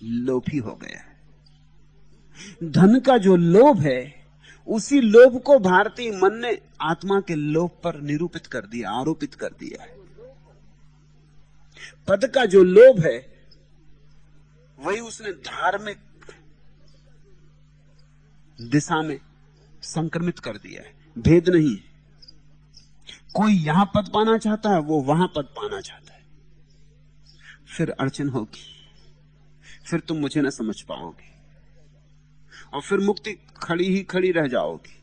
लोभी हो गया है। धन का जो लोभ है, उसी लोभ को भारतीय मन ने आत्मा के लोभ पर निरूपित कर दिया, आरोपित कर दिया है। पद का जो लोभ है वही उसने धार्मिक दिशा में संक्रमित कर दिया है। भेद नहीं है, कोई यहां पद पाना चाहता है, वो वहां पद पाना चाहता है। फिर अड़चन होगी, फिर तुम मुझे ना समझ पाओगे और फिर मुक्ति खड़ी ही खड़ी रह जाओगी।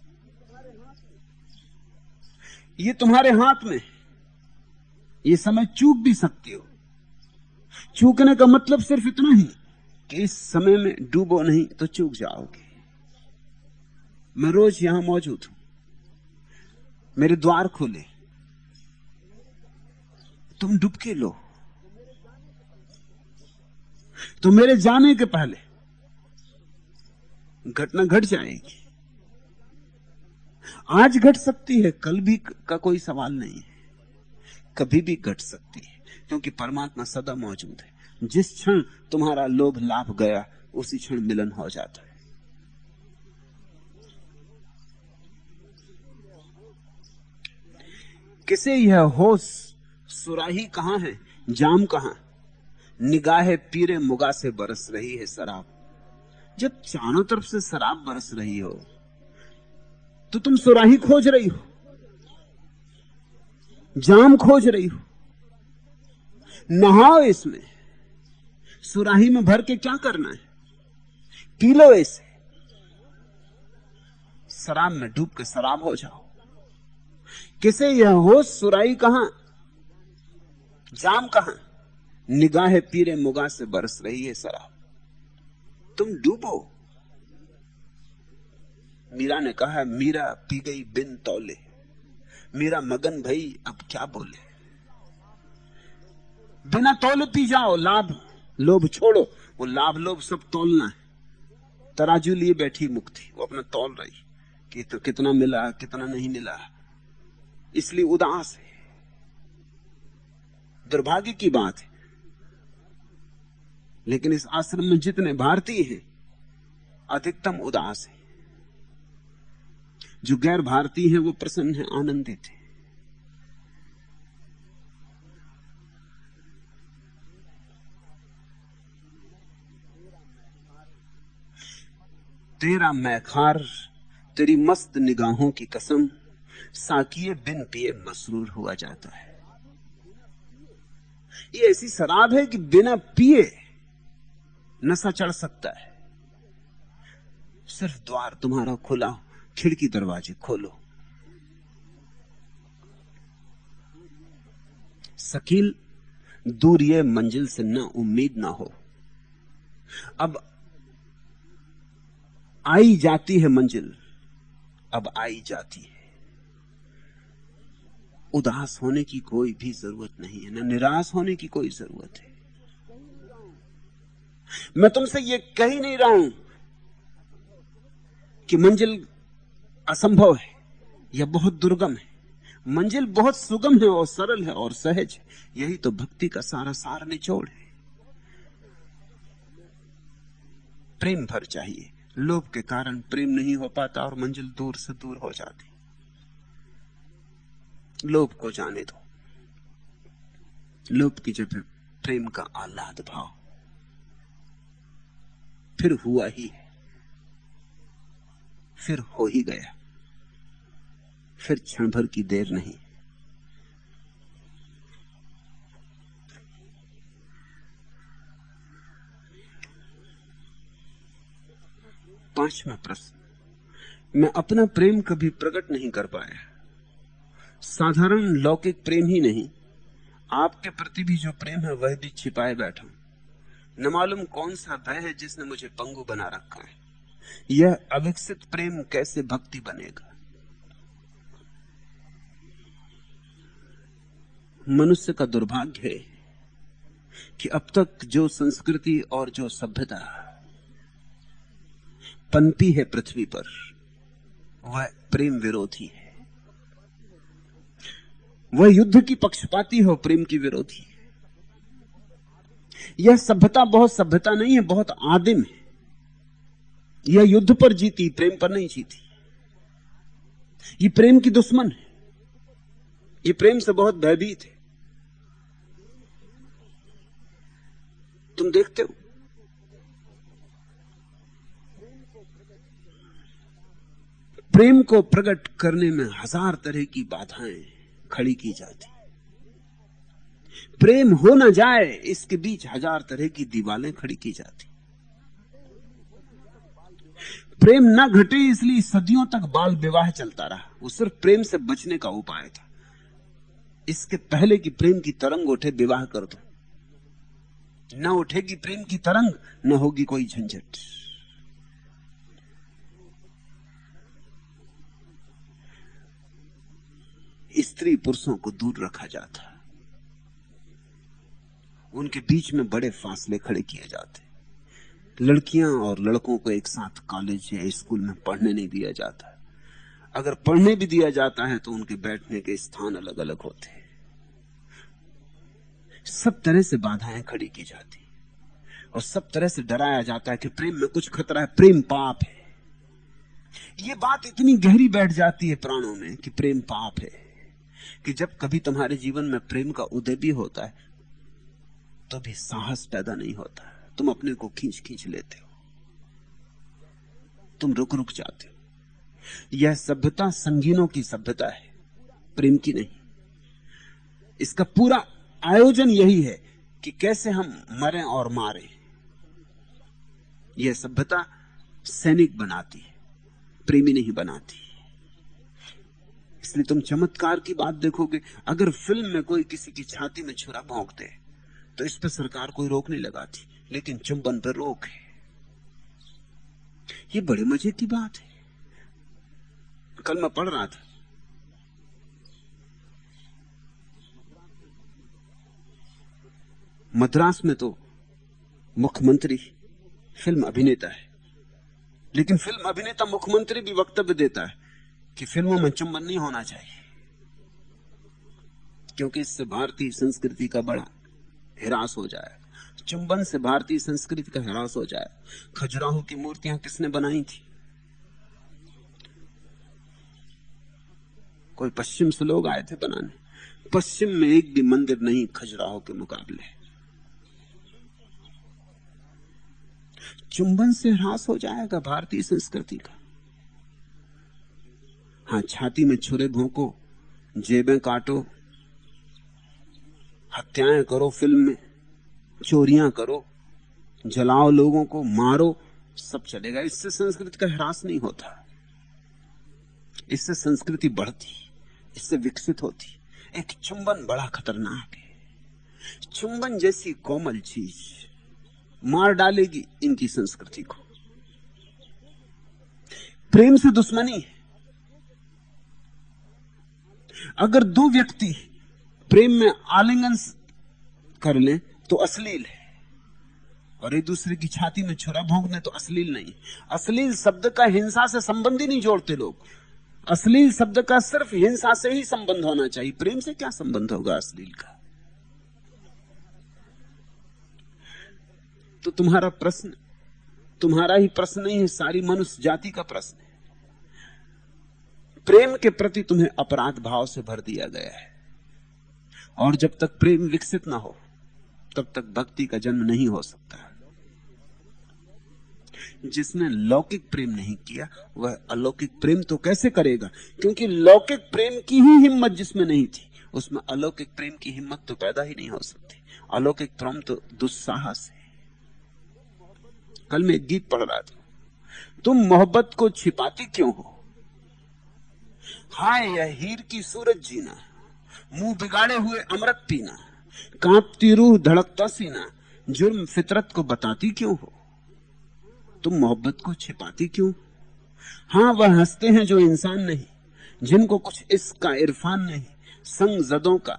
ये तुम्हारे हाथ में, ये समय चूक भी सकती हो। चूकने का मतलब सिर्फ इतना ही कि इस समय में डूबो नहीं तो चूक जाओगे। मैं रोज यहां मौजूद हूं, मेरे द्वार खुले, तुम डुबके लो तो मेरे जाने के पहले घटना घट जाएगी। आज घट सकती है, कल भी का कोई सवाल नहीं है, कभी भी घट सकती है, क्योंकि परमात्मा सदा मौजूद है। जिस क्षण तुम्हारा लोभ लाभ गया, उसी क्षण मिलन हो जाता है। किसे यह होश सुराही कहां है, जाम कहां, निगाहे पीरे मुगा से बरस रही है शराब। जब चारों तरफ से शराब बरस रही हो तो तुम सुराही खोज रही हो, जाम खोज रही हो। नहाओ इसमें, सुराही में भर के क्या करना है, पी लो इसे, शराब में डूब के शराब हो जाओ। किसे यह होश सुराही कहां, जाम कहां, निगाहे पीरे मुगा से बरस रही है शराब। तुम डूबो। मीरा ने कहा, मीरा पी गई बिन तौले, मीरा मगन भई अब क्या बोले। बिना तौले पी जाओ, लाभ लोभ छोड़ो। वो लाभ लोभ सब तौलना है। तराजू लिए बैठी मुक्ति, वो अपना तौल रही कि तो कितना मिला कितना नहीं मिला, इसलिए उदास है। दुर्भाग्य की बात है, लेकिन इस आश्रम में जितने भारतीय हैं अधिकतम उदास है। जो गैर भारतीय हैं वो प्रसन्न हैं, आनंदित हैं। तेरा मैखार तेरी मस्त निगाहों की कसम, साकिए बिन पिए मसरूर हुआ जाता है। ये ऐसी शराब है कि बिना पिए नशा चढ़ सकता है। सिर्फ द्वार तुम्हारा खुला हो, खिड़की दरवाजे खोलो। शकील दूर ये मंजिल से न उम्मीद ना हो, अब आई जाती है मंजिल, अब आई जाती है। उदास होने की कोई भी जरूरत नहीं है, न निराश होने की कोई जरूरत है। मैं तुमसे ये कह ही नहीं रहा हूं कि मंजिल असंभव है या बहुत दुर्गम है। मंजिल बहुत सुगम है और सरल है और सहज है। यही तो भक्ति का सारा सार निचोड़ है। प्रेम भर चाहिए। लोभ के कारण प्रेम नहीं हो पाता और मंजिल दूर से दूर हो जाती। लोभ को जाने दो। लोभ की जगह प्रेम का आह्लाद भाव, फिर हुआ ही है, फिर हो ही गया, फिर क्षण भर की देर नहीं। पांचवा प्रश्न, मैं अपना प्रेम कभी प्रकट नहीं कर पाया। साधारण लौकिक प्रेम ही नहीं, आपके प्रति भी जो प्रेम है वह भी छिपाए बैठा हूं। न मालूम कौन सा भय है जिसने मुझे पंगु बना रखा है। यह अविकसित प्रेम कैसे भक्ति बनेगा? मनुष्य का दुर्भाग्य है कि अब तक जो संस्कृति और जो सभ्यता पनपी है पृथ्वी पर, वह प्रेम विरोधी है। वह युद्ध की पक्षपाती हो, प्रेम की विरोधी है। यह सभ्यता बहुत सभ्यता नहीं है, बहुत आदिम है। यह युद्ध पर जीती, प्रेम पर नहीं जीती। ये प्रेम की दुश्मन है। ये प्रेम से बहुत भयभीत है। तुम देखते हो प्रेम को प्रकट करने में हजार तरह की बाधाएं खड़ी की जाती। प्रेम हो ना जाए इसके बीच हजार तरह की दीवारें खड़ी की जाती। प्रेम ना घटे इसलिए सदियों तक बाल विवाह चलता रहा। वो सिर्फ प्रेम से बचने का उपाय था। इसके पहले कि प्रेम की तरंग उठे, विवाह कर दो। न उठेगी प्रेम की तरंग, न होगी कोई झंझट। स्त्री पुरुषों को दूर रखा जाता, उनके बीच में बड़े फासले खड़े किए जाते। लड़कियां और लड़कों को एक साथ कॉलेज या स्कूल में पढ़ने नहीं दिया जाता। अगर पढ़ने भी दिया जाता है तो उनके बैठने के स्थान अलग अलग होते। सब तरह से बाधाएं खड़ी की जाती और सब तरह से डराया जाता है कि प्रेम में कुछ खतरा है, प्रेम पाप है। ये बात इतनी गहरी बैठ जाती है प्राणों में कि प्रेम पाप है, कि जब कभी तुम्हारे जीवन में प्रेम का उदय भी होता है तो भी साहस पैदा नहीं होता। तुम अपने को खींच खींच लेते हो, तुम रुक रुक जाते हो। यह सभ्यता संगीनों की सभ्यता है, प्रेम की नहीं। इसका पूरा आयोजन यही है कि कैसे हम मरें और मारें। यह सभ्यता सैनिक बनाती है, प्रेमी नहीं बनाती। इसलिए तुम चमत्कार की बात देखोगे, अगर फिल्म में कोई किसी की छाती में छुरा भोंक दे तो इस पर सरकार कोई रोक नहीं लगाती, लेकिन चुंबन पर रोक है। ये बड़े मजे की बात है। कल मैं पढ़ रहा था, मद्रास में तो मुख्यमंत्री फिल्म अभिनेता है, लेकिन फिल्म अभिनेता मुख्यमंत्री भी वक्तव्य देता है कि फिल्मों में चुंबन नहीं होना चाहिए, क्योंकि इससे भारतीय संस्कृति का बड़ा हिरास हो जाए। चुंबन से भारतीय संस्कृति का हिरास हो जाए। खजुराहो की मूर्तियां किसने बनाई थी? कोई पश्चिम से लोग आए थे बनाने। पश्चिम में एक भी मंदिर नहीं खजुराहो के मुकाबले। चुंबन से ह्रास हो जाएगा भारतीय संस्कृति का। हाँ, छाती में छुरे भोंको, जेबें काटो, हत्याएं करो, फिल्म में चोरियां करो, जलाओ, लोगों को मारो, सब चलेगा। इससे संस्कृति का ह्रास नहीं होता, इससे संस्कृति बढ़ती, इससे विकसित होती। एक चुंबन बड़ा खतरनाक है। चुंबन जैसी कोमल चीज मार डालेगी इनकी संस्कृति को। प्रेम से दुश्मनी है। अगर दो व्यक्ति प्रेम में आलिंगन कर लें तो अश्लील है, और एक दूसरे की छाती में छुरा भोंक दें तो अश्लील नहीं। अश्लील शब्द का हिंसा से संबंध ही नहीं जोड़ते लोग। अश्लील शब्द का सिर्फ हिंसा से ही संबंध होना चाहिए। प्रेम से क्या संबंध होगा अश्लील का? तो तुम्हारा प्रश्न तुम्हारा ही प्रश्न नहीं है, सारी मनुष्य जाति का प्रश्न है। प्रेम के प्रति तुम्हें अपराध भाव से भर दिया गया है, और जब तक प्रेम विकसित ना हो तब तक भक्ति का जन्म नहीं हो सकता। जिसने लौकिक प्रेम नहीं किया वह अलौकिक प्रेम तो कैसे करेगा? क्योंकि लौकिक प्रेम की ही हिम्मत जिसमें नहीं थी, उसमें अलौकिक प्रेम की हिम्मत तो पैदा ही नहीं हो सकती। अलौकिक प्रेम तो दुस्साहस है। कल मैं एक गीत पढ़ रहा था, तुम मोहब्बत को छिपाती क्यों हो? हाय यह हीर की सूरज जीना, मुंह बिगाड़े हुए अमृत पीना, कांपती रूह धड़कता सीना, जुर्म फितरत को बताती क्यों हो? तुम मोहब्बत को छिपाती क्यों? हां वह हंसते हैं जो इंसान नहीं, जिनको कुछ इसका इरफान नहीं, संग जदों का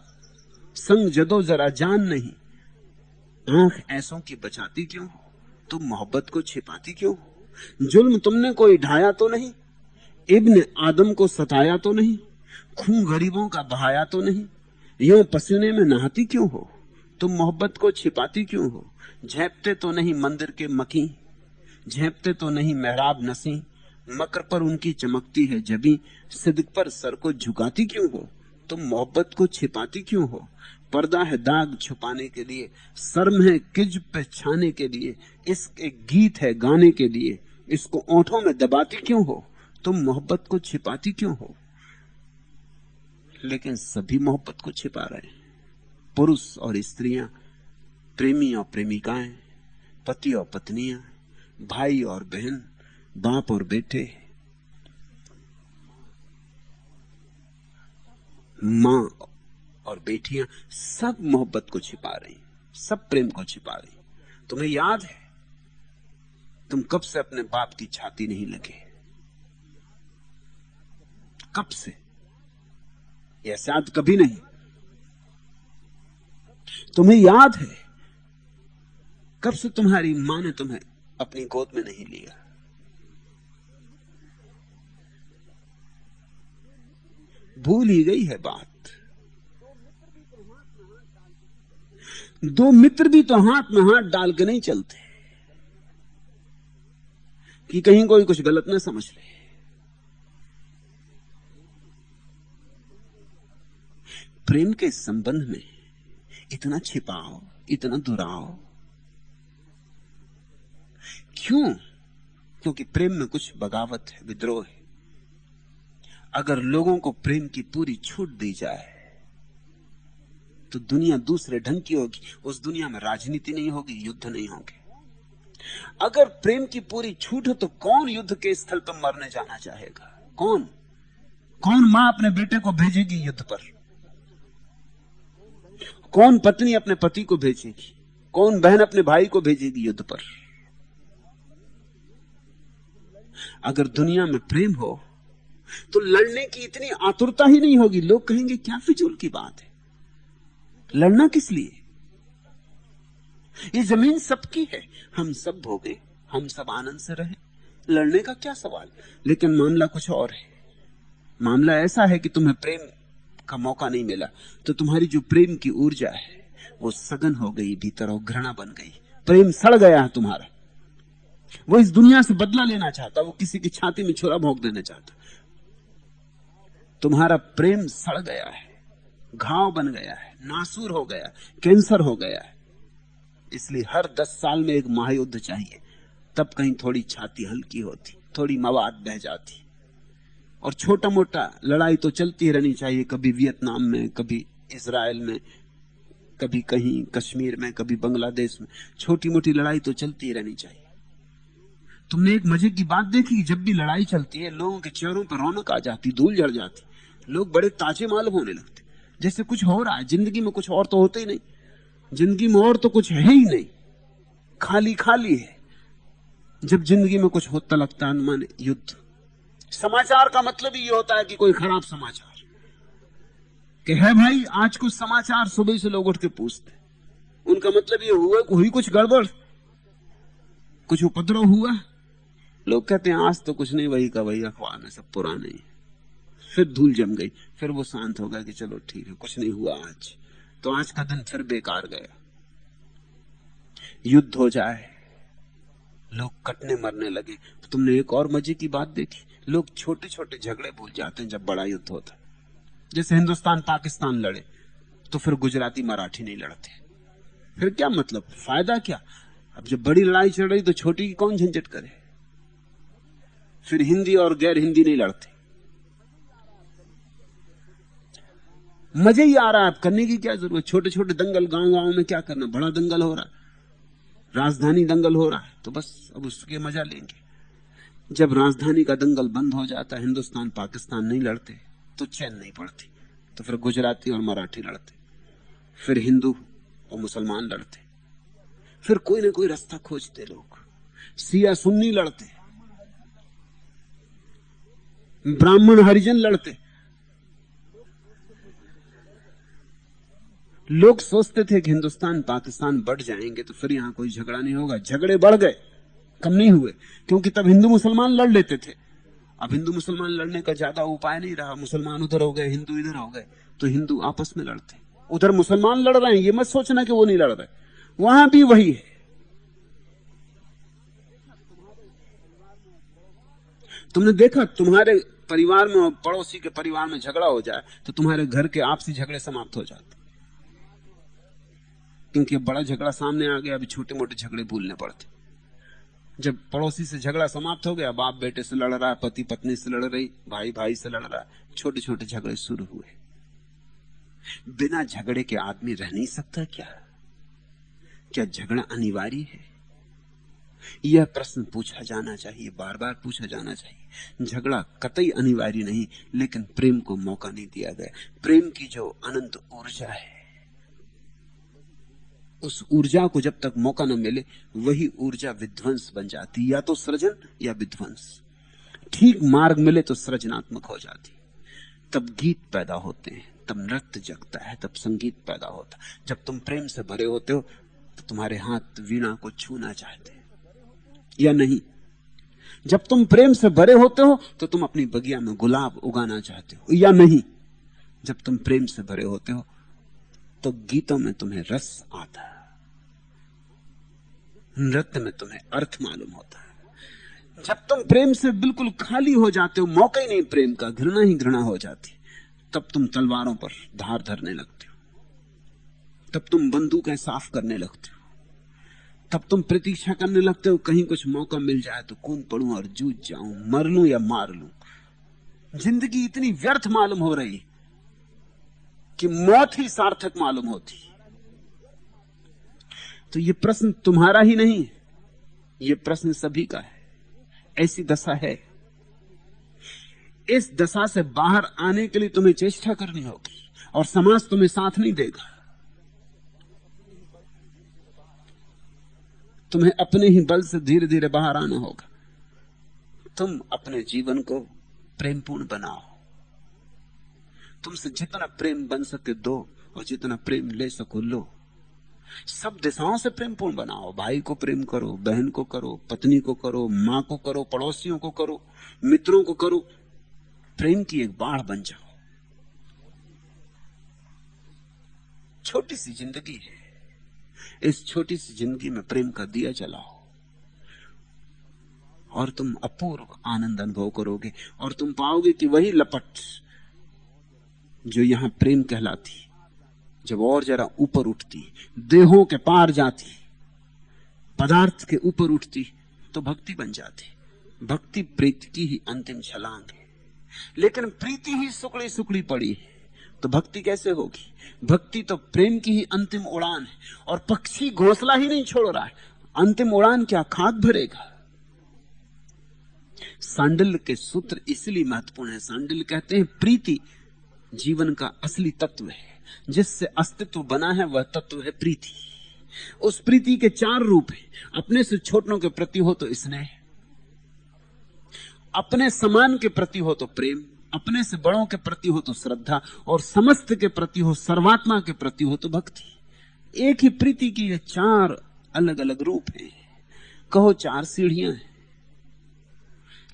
संग जदो जरा जान नहीं, आंख ऐसों की बचाती क्यों हो? तुम मोहब्बत को छिपाती क्यों हो? जुल्म तुमने कोई ढाया तो नहीं, इब्न आदम को सताया तो नहीं, खून गरीबों का बहाया तो नहीं, यूं पसीने में नहाती क्यों हो? तुम मोहब्बत को छिपाती क्यों हो? झेपते तो नहीं मंदिर के मकी, झेपते तो नहीं मेहराब नसी, मकर पर उनकी चमकती है जबी, सिद्क पर सर को झुकाती क्यों हो? तुम मोहब्बत को छिपाती क्यों हो? पर्दा है दाग छुपाने के लिए, शर्म है किज पे छाने के लिए, इश्क एक गीत है गाने के लिए, इसको ओंठों में दबाती क्यों हो? तुम मोहब्बत को छिपाती क्यों हो? लेकिन सभी मोहब्बत को छिपा रहे हैं। पुरुष और स्त्रियां, प्रेमी और प्रेमिकाएं, पति और पत्नियां, भाई और बहन, बाप और बेटे, मां और बेटियां, सब मोहब्बत को छिपा रही, सब प्रेम को छिपा रही। तुम्हें याद है तुम कब से अपने बाप की छाती नहीं लगे? कब से? यह शायद कभी नहीं। तुम्हें याद है कब से तुम्हारी मां ने तुम्हें अपनी गोद में नहीं लिया? भूल ही गई है बात। दो मित्र भी तो हाथ में हाथ डाल के नहीं चलते कि कहीं कोई कुछ गलत ना समझ ले। प्रेम के संबंध में इतना छिपाओ, इतना दुराओ क्यों? क्योंकि प्रेम में कुछ बगावत है, विद्रोह है। अगर लोगों को प्रेम की पूरी छूट दी जाए तो दुनिया दूसरे ढंग की होगी। उस दुनिया में राजनीति नहीं होगी, युद्ध नहीं होंगे। अगर प्रेम की पूरी छूट हो तो कौन युद्ध के स्थल पर मरने जाना चाहेगा? कौन मां अपने बेटे को भेजेगी युद्ध पर? कौन पत्नी अपने पति को भेजेगी? कौन बहन अपने भाई को भेजेगी युद्ध पर? अगर दुनिया में प्रेम हो तो लड़ने की इतनी आतुरता ही नहीं होगी। लोग कहेंगे क्या फिजूल की बात है, लड़ना किस लिए? ये जमीन सबकी है, हम सब भोगे, हम सब आनंद से रहे, लड़ने का क्या सवाल? लेकिन मामला कुछ और है। मामला ऐसा है कि तुम्हें प्रेम का मौका नहीं मिला तो तुम्हारी जो प्रेम की ऊर्जा है वो सघन हो गई भीतर और घृणा बन गई। प्रेम सड़ गया है तुम्हारा। वो इस दुनिया से बदला लेना चाहता, वो किसी की छाती में छुरा भोंक देना चाहता। तुम्हारा प्रेम सड़ गया है, घाव बन गया है, नासूर हो गया, कैंसर हो गया है। इसलिए हर 10 साल में एक महायुद्ध चाहिए, तब कहीं थोड़ी छाती हल्की होती, थोड़ी मवाद बह जाती। और छोटा मोटा लड़ाई तो चलती रहनी चाहिए, कभी वियतनाम में, कभी इजराइल में, कभी कहीं कश्मीर में, कभी बांग्लादेश में। छोटी मोटी लड़ाई तो चलती रहनी चाहिए। तुमने एक मजे की बात देखी, जब भी लड़ाई चलती है लोगों के चेहरों पर रौनक आ जाती, धूल झड़ जाती, लोग बड़े ताजे मालूम होने लगते, जैसे कुछ हो रहा है। जिंदगी में कुछ और तो होते ही नहीं, जिंदगी में और तो कुछ है ही नहीं, खाली खाली है। जब जिंदगी में कुछ होता लगता है माने युद्ध। समाचार का मतलब ही ये होता है कि कोई खराब समाचार कि है भाई, आज कुछ समाचार सुबह से लोग उठ के पूछते, उनका मतलब ये हुआ हुई कुछ गड़बड़, कुछ उपद्रव हुआ। लोग कहते हैं आज तो कुछ नहीं, वही का वही, अखबार में सब पुराने ही। फिर धूल जम गई, फिर वो शांत हो गया कि चलो ठीक है, कुछ नहीं हुआ आज, तो आज का दिन फिर बेकार गया। युद्ध हो जाए, लोग कटने मरने लगे। तो तुमने एक और मजे की बात देखी, लोग छोटे छोटे झगड़े भूल जाते हैं जब बड़ा युद्ध होता है। जैसे हिंदुस्तान पाकिस्तान लड़े तो फिर गुजराती मराठी नहीं लड़ते, फिर क्या मतलब, फायदा क्या? अब जब बड़ी लड़ाई चल रही तो छोटी की कौन झंझट करे। फिर हिंदी और गैर हिंदी नहीं लड़ते। मजे ही आ रहा है, अब करने की क्या जरूरत। छोटे छोटे दंगल गांव गांव में क्या करना, बड़ा दंगल हो रहा है, राजधानी दंगल हो रहा है, तो बस अब उसके मजा लेंगे। जब राजधानी का दंगल बंद हो जाता है, हिंदुस्तान पाकिस्तान नहीं लड़ते, तो चैन नहीं पड़ती, तो फिर गुजराती और मराठी लड़ते, फिर हिंदू और मुसलमान लड़ते, फिर कोई ना कोई रास्ता खोजते लोग। सिया सुन्नी लड़ते, ब्राह्मण हरिजन लड़ते। लोग सोचते थे कि हिंदुस्तान पाकिस्तान बढ़ जाएंगे तो फिर यहां कोई झगड़ा नहीं होगा। झगड़े बढ़ गए, कम नहीं हुए, क्योंकि तब हिंदू मुसलमान लड़ लेते थे। अब हिंदू मुसलमान लड़ने का ज्यादा उपाय नहीं रहा। मुसलमान उधर हो गए, हिंदू इधर हो गए, तो हिंदू आपस में लड़ते। उधर मुसलमान लड़ रहे हैं, ये मत सोचना कि वो नहीं लड़ रहे, वहां भी वही है। तुमने देखा, तुम्हारे परिवार में और पड़ोसी के परिवार में झगड़ा हो जाए तो तुम्हारे घर के आपसी झगड़े समाप्त हो जाते, क्योंकि अब बड़ा झगड़ा सामने आ गया, अभी छोटे मोटे झगड़े भूलने पड़ते। जब पड़ोसी से झगड़ा समाप्त हो गया, बाप बेटे से लड़ रहा है, पति पत्नी से लड़ रही, भाई भाई से लड़ रहा है, छोटे छोटे झगड़े शुरू हुए। बिना झगड़े के आदमी रह नहीं सकता क्या? क्या झगड़ा अनिवार्य है? यह प्रश्न पूछा जाना चाहिए, बार बार पूछा जाना चाहिए। झगड़ा कतई अनिवार्य नहीं, लेकिन प्रेम को मौका नहीं दिया गया। प्रेम की जो अनंत ऊर्जा है, उस ऊर्जा को जब तक मौका न मिले, वही ऊर्जा विध्वंस बन जाती, या तो सृजन या विध्वंस। ठीक मार्ग मिले तो सृजनात्मक हो जाती। तब गीत पैदा होते हैं, तब नृत्य जगता है, तब संगीत पैदा होता है। जब तुम प्रेम से भरे होते हो तो तुम्हारे हाथ वीणा को छूना चाहते हैं या नहीं? जब तुम प्रेम से भरे होते हो तो तुम अपनी बगिया में गुलाब उगाना चाहते हो या नहीं? जब तुम प्रेम से भरे होते हो तो गीतों में तुम्हें रस आता है, नृत्य में तुम्हें अर्थ मालूम होता है। जब तुम प्रेम से बिल्कुल खाली हो जाते हो, मौका ही नहीं प्रेम का, घृणा ही घृणा हो जाती, तब तुम तलवारों पर धार धरने लगते हो, तब तुम बंदूकें साफ करने लगते हो, तब तुम प्रतीक्षा करने लगते हो कहीं कुछ मौका मिल जाए तो कूद पड़ूं और जूझ जाऊं, मर लूं या मार लूं। जिंदगी इतनी व्यर्थ मालूम हो रही कि मौत ही सार्थक मालूम होती। तो ये प्रश्न तुम्हारा ही नहीं, ये प्रश्न सभी का है। ऐसी दशा है, इस दशा से बाहर आने के लिए तुम्हें चेष्टा करनी होगी, और समाज तुम्हें साथ नहीं देगा। तुम्हें अपने ही बल से धीरे धीरे बाहर आना होगा। तुम अपने जीवन को प्रेमपूर्ण बनाओ, तुमसे जितना प्रेम बन सके दो, और जितना प्रेम ले सको लो। सब दिशाओं से प्रेमपूर्ण बनाओ। भाई को प्रेम करो, बहन को करो, पत्नी को करो, मां को करो, पड़ोसियों को करो, मित्रों को करो। प्रेम की एक बाढ़ बन जाओ। छोटी सी जिंदगी है, इस छोटी सी जिंदगी में प्रेम का दिया जलाओ, और तुम अपूर्व आनंद अनुभव करोगे। और तुम पाओगे कि वही लपट जो यहां प्रेम कहलाती, जब और जरा ऊपर उठती, देहों के पार जाती, पदार्थ के ऊपर उठती, तो भक्ति बन जाती। भक्ति प्रीति की ही अंतिम छलांग है। लेकिन प्रीति ही सुकड़ी सुकड़ी पड़ी है, तो भक्ति कैसे होगी? भक्ति तो प्रेम की ही अंतिम उड़ान है, और पक्षी घोंसला ही नहीं छोड़ रहा है, अंतिम उड़ान क्या खाक भरेगा? सांडिल्य के सूत्र इसलिए महत्वपूर्ण है। सांडिल्य कहते हैं प्रीति जीवन का असली तत्व है, जिससे अस्तित्व बना है वह तत्व है प्रीति। उस प्रीति के 4 रूप हैं। अपने से छोटों के प्रति हो तो स्नेह, अपने समान के प्रति हो तो प्रेम, अपने से बड़ों के प्रति हो तो श्रद्धा, और समस्त के प्रति हो, सर्वात्मा के प्रति हो तो भक्ति। एक ही प्रीति की ये 4 अलग अलग रूप हैं। कहो 4 सीढ़ियां हैं,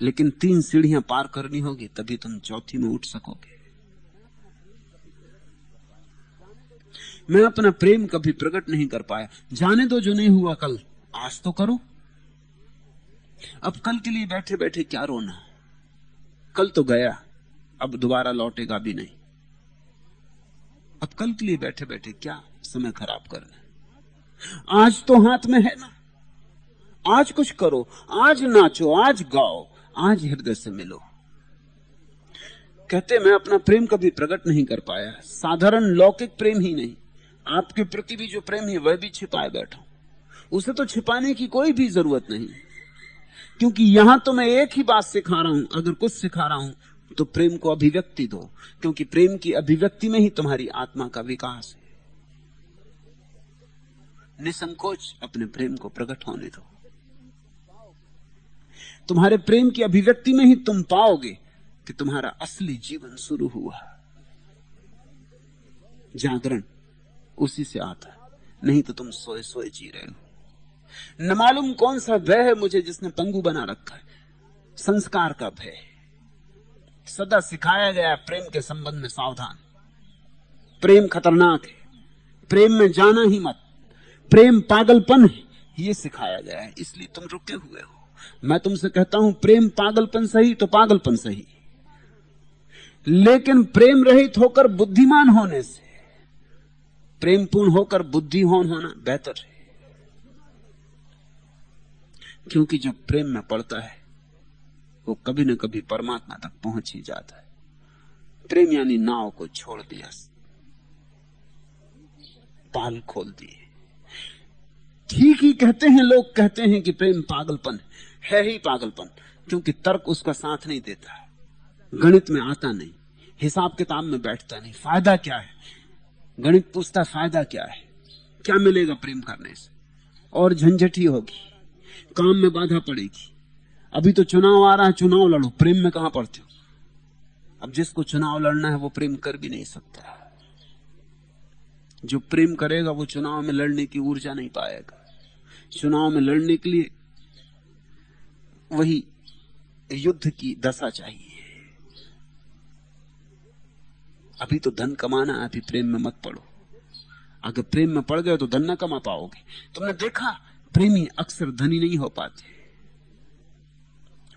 लेकिन 3 सीढ़ियां पार करनी होगी, तभी तुम चौथी में उठ सकोगे। मैं अपना प्रेम कभी प्रकट नहीं कर पाया, जाने दो जो नहीं हुआ कल, आज तो करो। अब कल के लिए बैठे बैठे क्या रोना? कल तो गया, अब दोबारा लौटेगा भी नहीं। अब कल के लिए बैठे बैठे क्या समय खराब करना? आज तो हाथ में है ना, आज कुछ करो, आज नाचो, आज गाओ, आज हृदय से मिलो। कहते मैं अपना प्रेम कभी प्रकट नहीं कर पाया, साधारण लौकिक प्रेम ही नहीं, आपके प्रति भी जो प्रेम है वह भी छिपाए बैठा हूं। उसे तो छिपाने की कोई भी जरूरत नहीं, क्योंकि यहां तो मैं एक ही बात सिखा रहा हूं। अगर कुछ सिखा रहा हूं तो प्रेम को अभिव्यक्ति दो, क्योंकि प्रेम की अभिव्यक्ति में ही तुम्हारी आत्मा का विकास है। निसंकोच अपने प्रेम को प्रकट होने दो। तुम्हारे प्रेम की अभिव्यक्ति में ही तुम पाओगे कि तुम्हारा असली जीवन शुरू हुआ। जागरण उसी से आता है, नहीं तो तुम सोए सोए जी रहे हो। न मालूम कौन सा भय है मुझे जिसने पंगु बना रखा है। संस्कार का भय। सदा सिखाया गया प्रेम के संबंध में सावधान, प्रेम खतरनाक है, प्रेम में जाना ही मत, प्रेम पागलपन है, ये सिखाया गया है, इसलिए तुम रुके हुए हो। मैं तुमसे कहता हूं प्रेम पागलपन सही तो पागलपन सही, लेकिन प्रेम रहित होकर बुद्धिमान होने से प्रेम पूर्ण होकर बुद्धिहीन होना बेहतर है। क्योंकि जब प्रेम में पड़ता है वो कभी न कभी परमात्मा तक पहुंच ही जाता है। प्रेम यानी नाव को छोड़ दिया, पाल खोल दिए। ठीक ही कहते हैं लोग, कहते हैं कि प्रेम पागलपन है ही पागलपन, क्योंकि तर्क उसका साथ नहीं देता, गणित में आता नहीं, हिसाब किताब में बैठता नहीं। फायदा क्या है? गणित पूछता फायदा क्या है, क्या मिलेगा प्रेम करने से? और झंझट ही होगी, काम में बाधा पड़ेगी। अभी तो चुनाव आ रहा है, चुनाव लड़ो, प्रेम में कहां पड़ते हो? अब जिसको चुनाव लड़ना है वो प्रेम कर भी नहीं सकता। जो प्रेम करेगा वो चुनाव में लड़ने की ऊर्जा नहीं पाएगा। चुनाव में लड़ने के लिए वही युद्ध की दशा चाहिए। अभी तो धन कमाना, अभी प्रेम में मत पड़ो। अगर प्रेम में पड़ गए तो धन न कमा पाओगे। तुमने देखा प्रेमी अक्सर धनी नहीं हो पाते,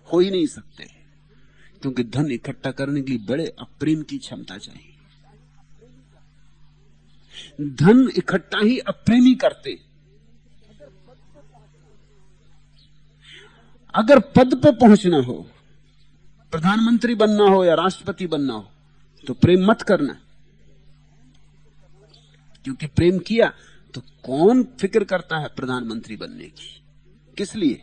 हो ही नहीं सकते, क्योंकि धन इकट्ठा करने के लिए बड़े अप्रेम की क्षमता चाहिए। धन इकट्ठा ही अप्रेमी करते। अगर पद पे पहुंचना हो, प्रधानमंत्री बनना हो या राष्ट्रपति बनना हो, तो प्रेम मत करना, क्योंकि प्रेम किया तो कौन फिक्र करता है प्रधानमंत्री बनने की? किस लिए?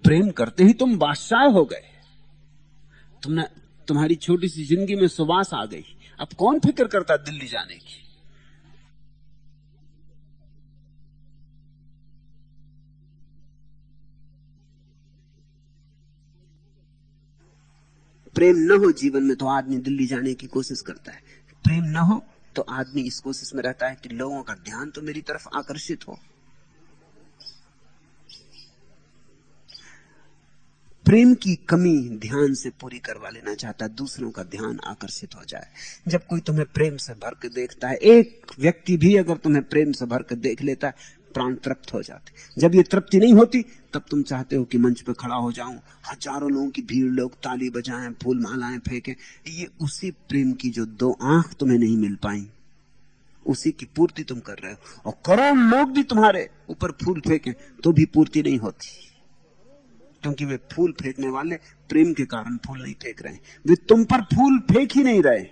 प्रेम करते ही तुम बादशाह हो गए। तुम्हारी छोटी सी जिंदगी में सुवास आ गई। अब कौन फिक्र करता दिल्ली जाने की? प्रेम न हो जीवन में तो आदमी दिल्ली जाने की कोशिश करता है। प्रेम न हो तो आदमी इस कोशिश में रहता है कि लोगों का ध्यान तो मेरी तरफ आकर्षित हो। प्रेम की कमी ध्यान से पूरी करवा लेना चाहता है, दूसरों का ध्यान आकर्षित हो जाए। जब कोई तुम्हें प्रेम से भर के देखता है, एक व्यक्ति भी अगर तुम्हें प्रेम से भर के देख लेता है, प्राण तृप्त हो जाते। जब ये तृप्ति नहीं होती तब तुम चाहते हो कि मंच पे खड़ा हो जाऊं, हजारों लोगों की भीड़, लोग ताली बजाएं, फूल मालाएं फेंकें। ये उसी प्रेम की जो 2 आंख तुम्हें नहीं मिल पाई, उसी की पूर्ति तुम कर रहे हो। और करोड़ लोग भी तुम्हारे ऊपर फूल फेंकें तो भी पूर्ति नहीं होती। क्योंकि वे फूल फेंकने वाले प्रेम के कारण फूल नहीं फेंक रहे हैं। वे तुम पर फूल फेंक ही नहीं रहे,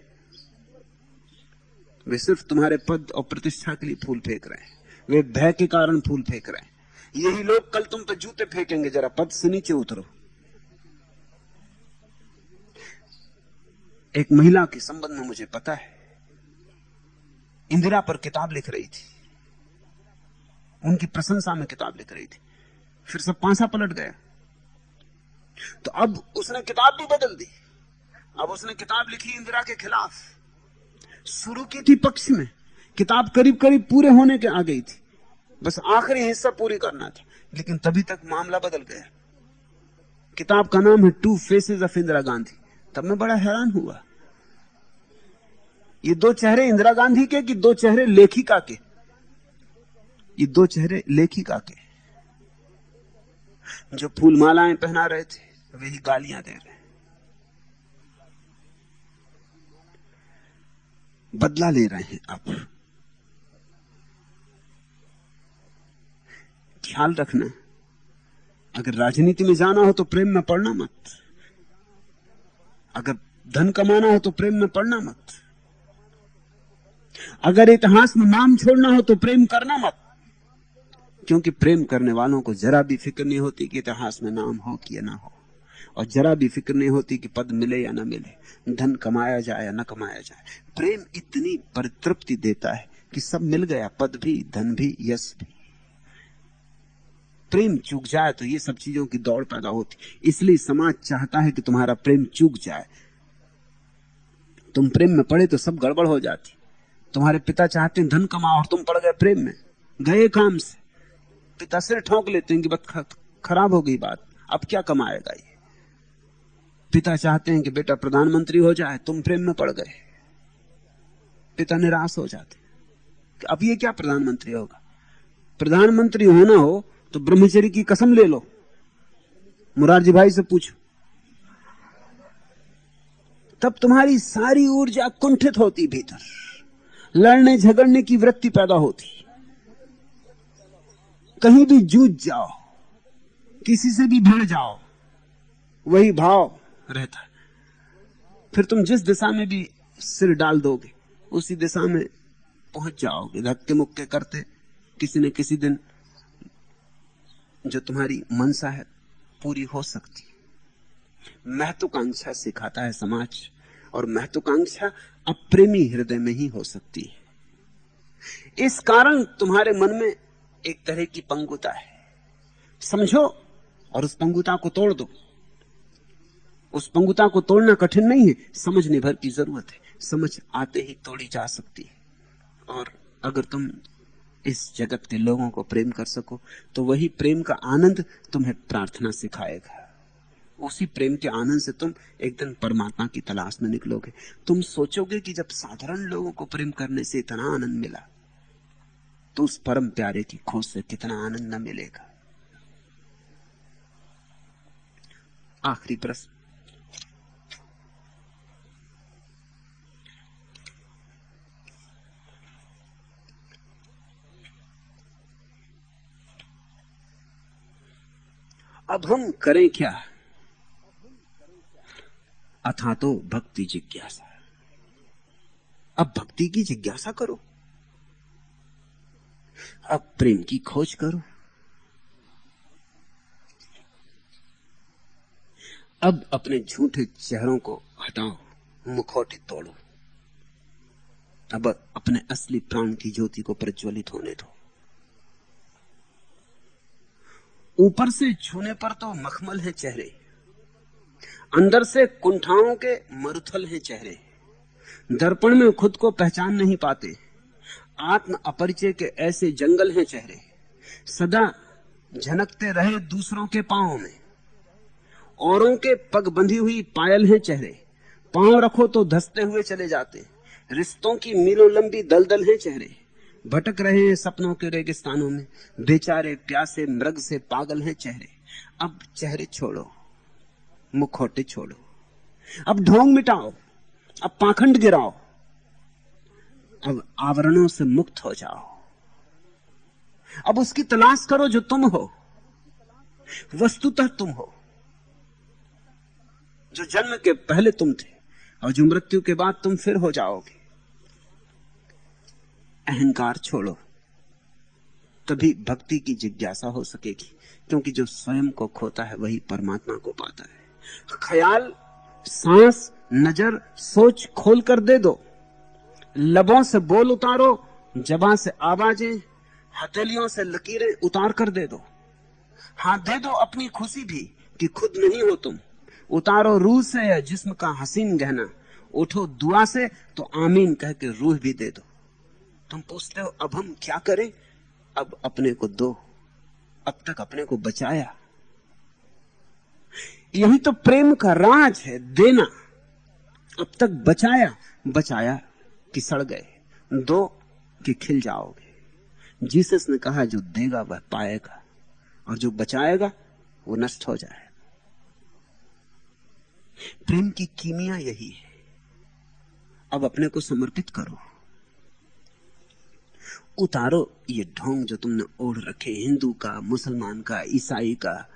वे सिर्फ तुम्हारे पद और प्रतिष्ठा के लिए फूल फेंक रहे हैं। वे भय के कारण फूल फेंक रहे हैं। यही लोग कल तुम पे जूते फेंकेंगे, जरा पद से नीचे उतरो। एक महिला के संबंध में मुझे पता है, इंदिरा पर किताब लिख रही थी, उनकी प्रशंसा में किताब लिख रही थी, फिर सब पांसा पलट गया। तो अब उसने किताब भी बदल दी। अब उसने किताब लिखी इंदिरा के खिलाफ। शुरू की थी पक्ष में, किताब करीब करीब पूरे होने के आ गई थी, बस आखिरी हिस्सा पूरी करना था, लेकिन तभी तक मामला बदल गया। किताब का नाम है two faces of Indira Gandhi. तब मैं बड़ा हैरान हुआ, ये दो चेहरे इंदिरा गांधी के कि दो चेहरे लेखिका के? ये दो चेहरे लेखिका के। जो फूल मालाएं पहना रहे थे वही गालियां दे रहे हैं, बदला ले रहे हैं। अब ख्याल रखना, अगर राजनीति में जाना हो तो प्रेम में पड़ना मत, अगर धन कमाना हो तो प्रेम में पड़ना मत, अगर इतिहास में नाम छोड़ना हो तो प्रेम करना मत, क्योंकि प्रेम करने वालों को जरा भी फिक्र नहीं होती कि इतिहास में नाम हो कि ना हो, और जरा भी फिक्र नहीं होती कि पद मिले या ना मिले, धन कमाया जाए या ना कमाया जाए। प्रेम इतनी परितृप्ति देता है कि सब मिल गया, पद भी, धन भी, यश भी। प्रेम चूक जाए तो ये सब चीजों की दौड़ पैदा होती, इसलिए समाज चाहता है कि तुम्हारा प्रेम चूक जाए। तुम प्रेम में पड़े तो सब गड़बड़ हो जाती। तुम्हारे पिता चाहते हैं धन कमाओ और तुम पड़ गए प्रेम में, गए काम से, पिता सिर ठोक लेते हैं कि बस खराब हो गई बात, अब क्या कमाएगा ये। पिता चाहते हैं कि बेटा प्रधानमंत्री हो जाए, तुम प्रेम में पड़ गए, पिता निराश हो जाते कि अब ये क्या प्रधानमंत्री होगा। प्रधानमंत्री होना हो तो ब्रह्मचर्य की कसम ले लो, मुरारजी भाई से पूछो, तब तुम्हारी सारी ऊर्जा कुंठित होती, भीतर लड़ने झगड़ने की वृत्ति पैदा होती, कहीं भी जूझ जाओ, किसी से भी भिड़ जाओ, वही भाव रहता है। फिर तुम जिस दिशा में भी सिर डाल दोगे उसी दिशा में पहुंच जाओगे, धक्के मुक्के करते। किसी न किसी दिन जो तुम्हारी मनसा है पूरी हो सकती। महत्वाकांक्षा सिखाता है समाज, और महत्वाकांक्षा अप्रेमी हृदय में ही हो सकती है। इस कारण तुम्हारे मन में एक तरह की पंगुता है, समझो और उस पंगुता को तोड़ दो। उस पंगुता को तोड़ना कठिन नहीं है, समझने भर की जरूरत है, समझ आते ही तोड़ी जा सकती है। और अगर तुम इस जगत के लोगों को प्रेम कर सको तो वही प्रेम का आनंद तुम्हें प्रार्थना सिखाएगा। उसी प्रेम के आनंद से तुम एक दिन परमात्मा की तलाश में निकलोगे। तुम सोचोगे कि जब साधारण लोगों को प्रेम करने से इतना आनंद मिला तो उस परम प्यारे की खोज से कितना आनंद न मिलेगा। आखिरी प्रश्न, अब हम करें क्या? अथा तो भक्ति जिज्ञासा। अब भक्ति की जिज्ञासा करो, अब प्रेम की खोज करो, अब अपने झूठे चेहरों को हटाओ, मुखौटे तोड़ो, अब अपने असली प्राण की ज्योति को प्रज्वलित होने दो। ऊपर से छूने पर तो मखमल है चेहरे, अंदर से कुंठाओं के मरुथल हैं चेहरे। दर्पण में खुद को पहचान नहीं पाते, आत्म अपरिचय के ऐसे जंगल हैं चेहरे। सदा झनकते रहे दूसरों के पांवों में, औरों के पग बंधी हुई पायल हैं चेहरे। पांव रखो तो धंसते हुए चले जाते, रिश्तों की मीलों लंबी दलदल हैं चेहरे। भटक रहे हैं सपनों के रेगिस्तानों में, बेचारे प्यासे मृग से पागल हैं चेहरे। अब चेहरे छोड़ो, मुखौटे छोड़ो, अब ढोंग मिटाओ, अब पाखंड गिराओ, अब आवरणों से मुक्त हो जाओ। अब उसकी तलाश करो जो तुम हो, वस्तुतः तुम हो। जो जन्म के पहले तुम थे और जो मृत्यु के बाद तुम फिर हो जाओगे। अहंकार छोड़ो, तभी भक्ति की जिज्ञासा हो सकेगी, क्योंकि जो स्वयं को खोता है वही परमात्मा को पाता है। ख्याल, सांस, नजर, सोच खोल कर दे दो, लबों से बोल उतारो, जबां से आवाजें, हथेलियों से लकीरें उतार कर दे दो। हाँ, दे दो अपनी खुशी भी कि खुद नहीं हो तुम। उतारो रूह से या जिस्म का हसीन गहना, उठो दुआ से तो आमीन कह के रूह भी दे दो। तुम पूछते हो अब हम क्या करें? अब अपने को दो, अब तक अपने को बचाया। यही तो प्रेम का राज है, देना। अब तक बचाया, बचाया कि सड़ गए, दो कि खिल जाओगे। जीसस ने कहा जो देगा वह पाएगा, और जो बचाएगा वो नष्ट हो जाए। प्रेम की कीमिया यही है। अब अपने को समर्पित करो, उतारो ये ढोंग जो तुमने ओढ़ रखे, हिंदू का, मुसलमान का, ईसाई का,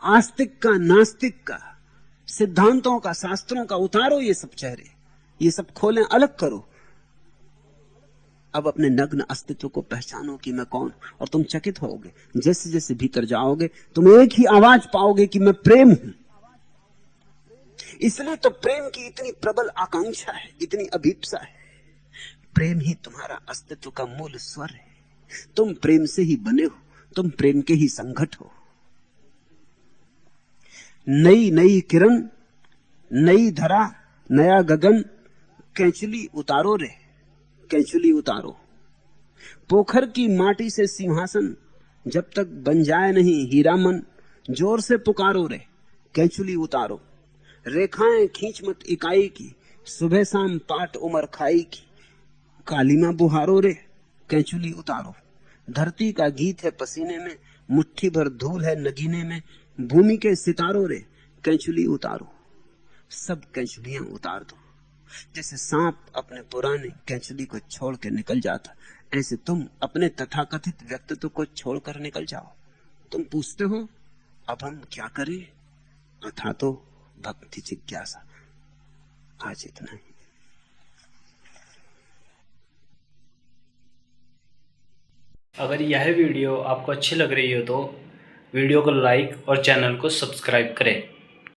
आस्तिक का, नास्तिक का, सिद्धांतों का, शास्त्रों का। उतारो ये सब चेहरे, ये सब खोलें, अलग करो। अब अपने नग्न अस्तित्व को पहचानो कि मैं कौन, और तुम चकित होगे। जैसे जैसे भीतर जाओगे तुम एक ही आवाज पाओगे कि मैं प्रेम हूं। इसलिए तो प्रेम की इतनी प्रबल आकांक्षा है, इतनी अभीप्सा है। प्रेम ही तुम्हारा अस्तित्व का मूल स्वर है। तुम प्रेम से ही बने हो, तुम प्रेम के ही संघट हो। नई नई किरण, नई धरा, नया गगन, कैंचुली उतारो रे, कैंचुली उतारो। पोखर की माटी से सिंहासन जब तक बन जाए नहीं हीरा मन, जोर से पुकारो रे, कैंचुली उतारो। रेखाएं खींच मत इकाई की, सुबह शाम पाट उमर खाई की, कालीमा बुहारो रे, कैंचुली उतारो। धरती का गीत है पसीने में, मुट्ठी भर धूल है नगीने में, भूमि के सितारों रे, कैंचुली उतारो। सब कैंचुलियां उतार दो। जैसे सांप अपने पुराने कैंचुली को छोड़ के निकल जाता, ऐसे तुम अपने तथाकथित व्यक्तित्व को छोड़कर निकल जाओ। तुम पूछते हो अब हम क्या करें? अथा तो भक्ति जिज्ञासा। आज इतना ही। अगर यह वीडियो आपको अच्छी लग रही हो तो वीडियो को लाइक और चैनल को सब्सक्राइब करें।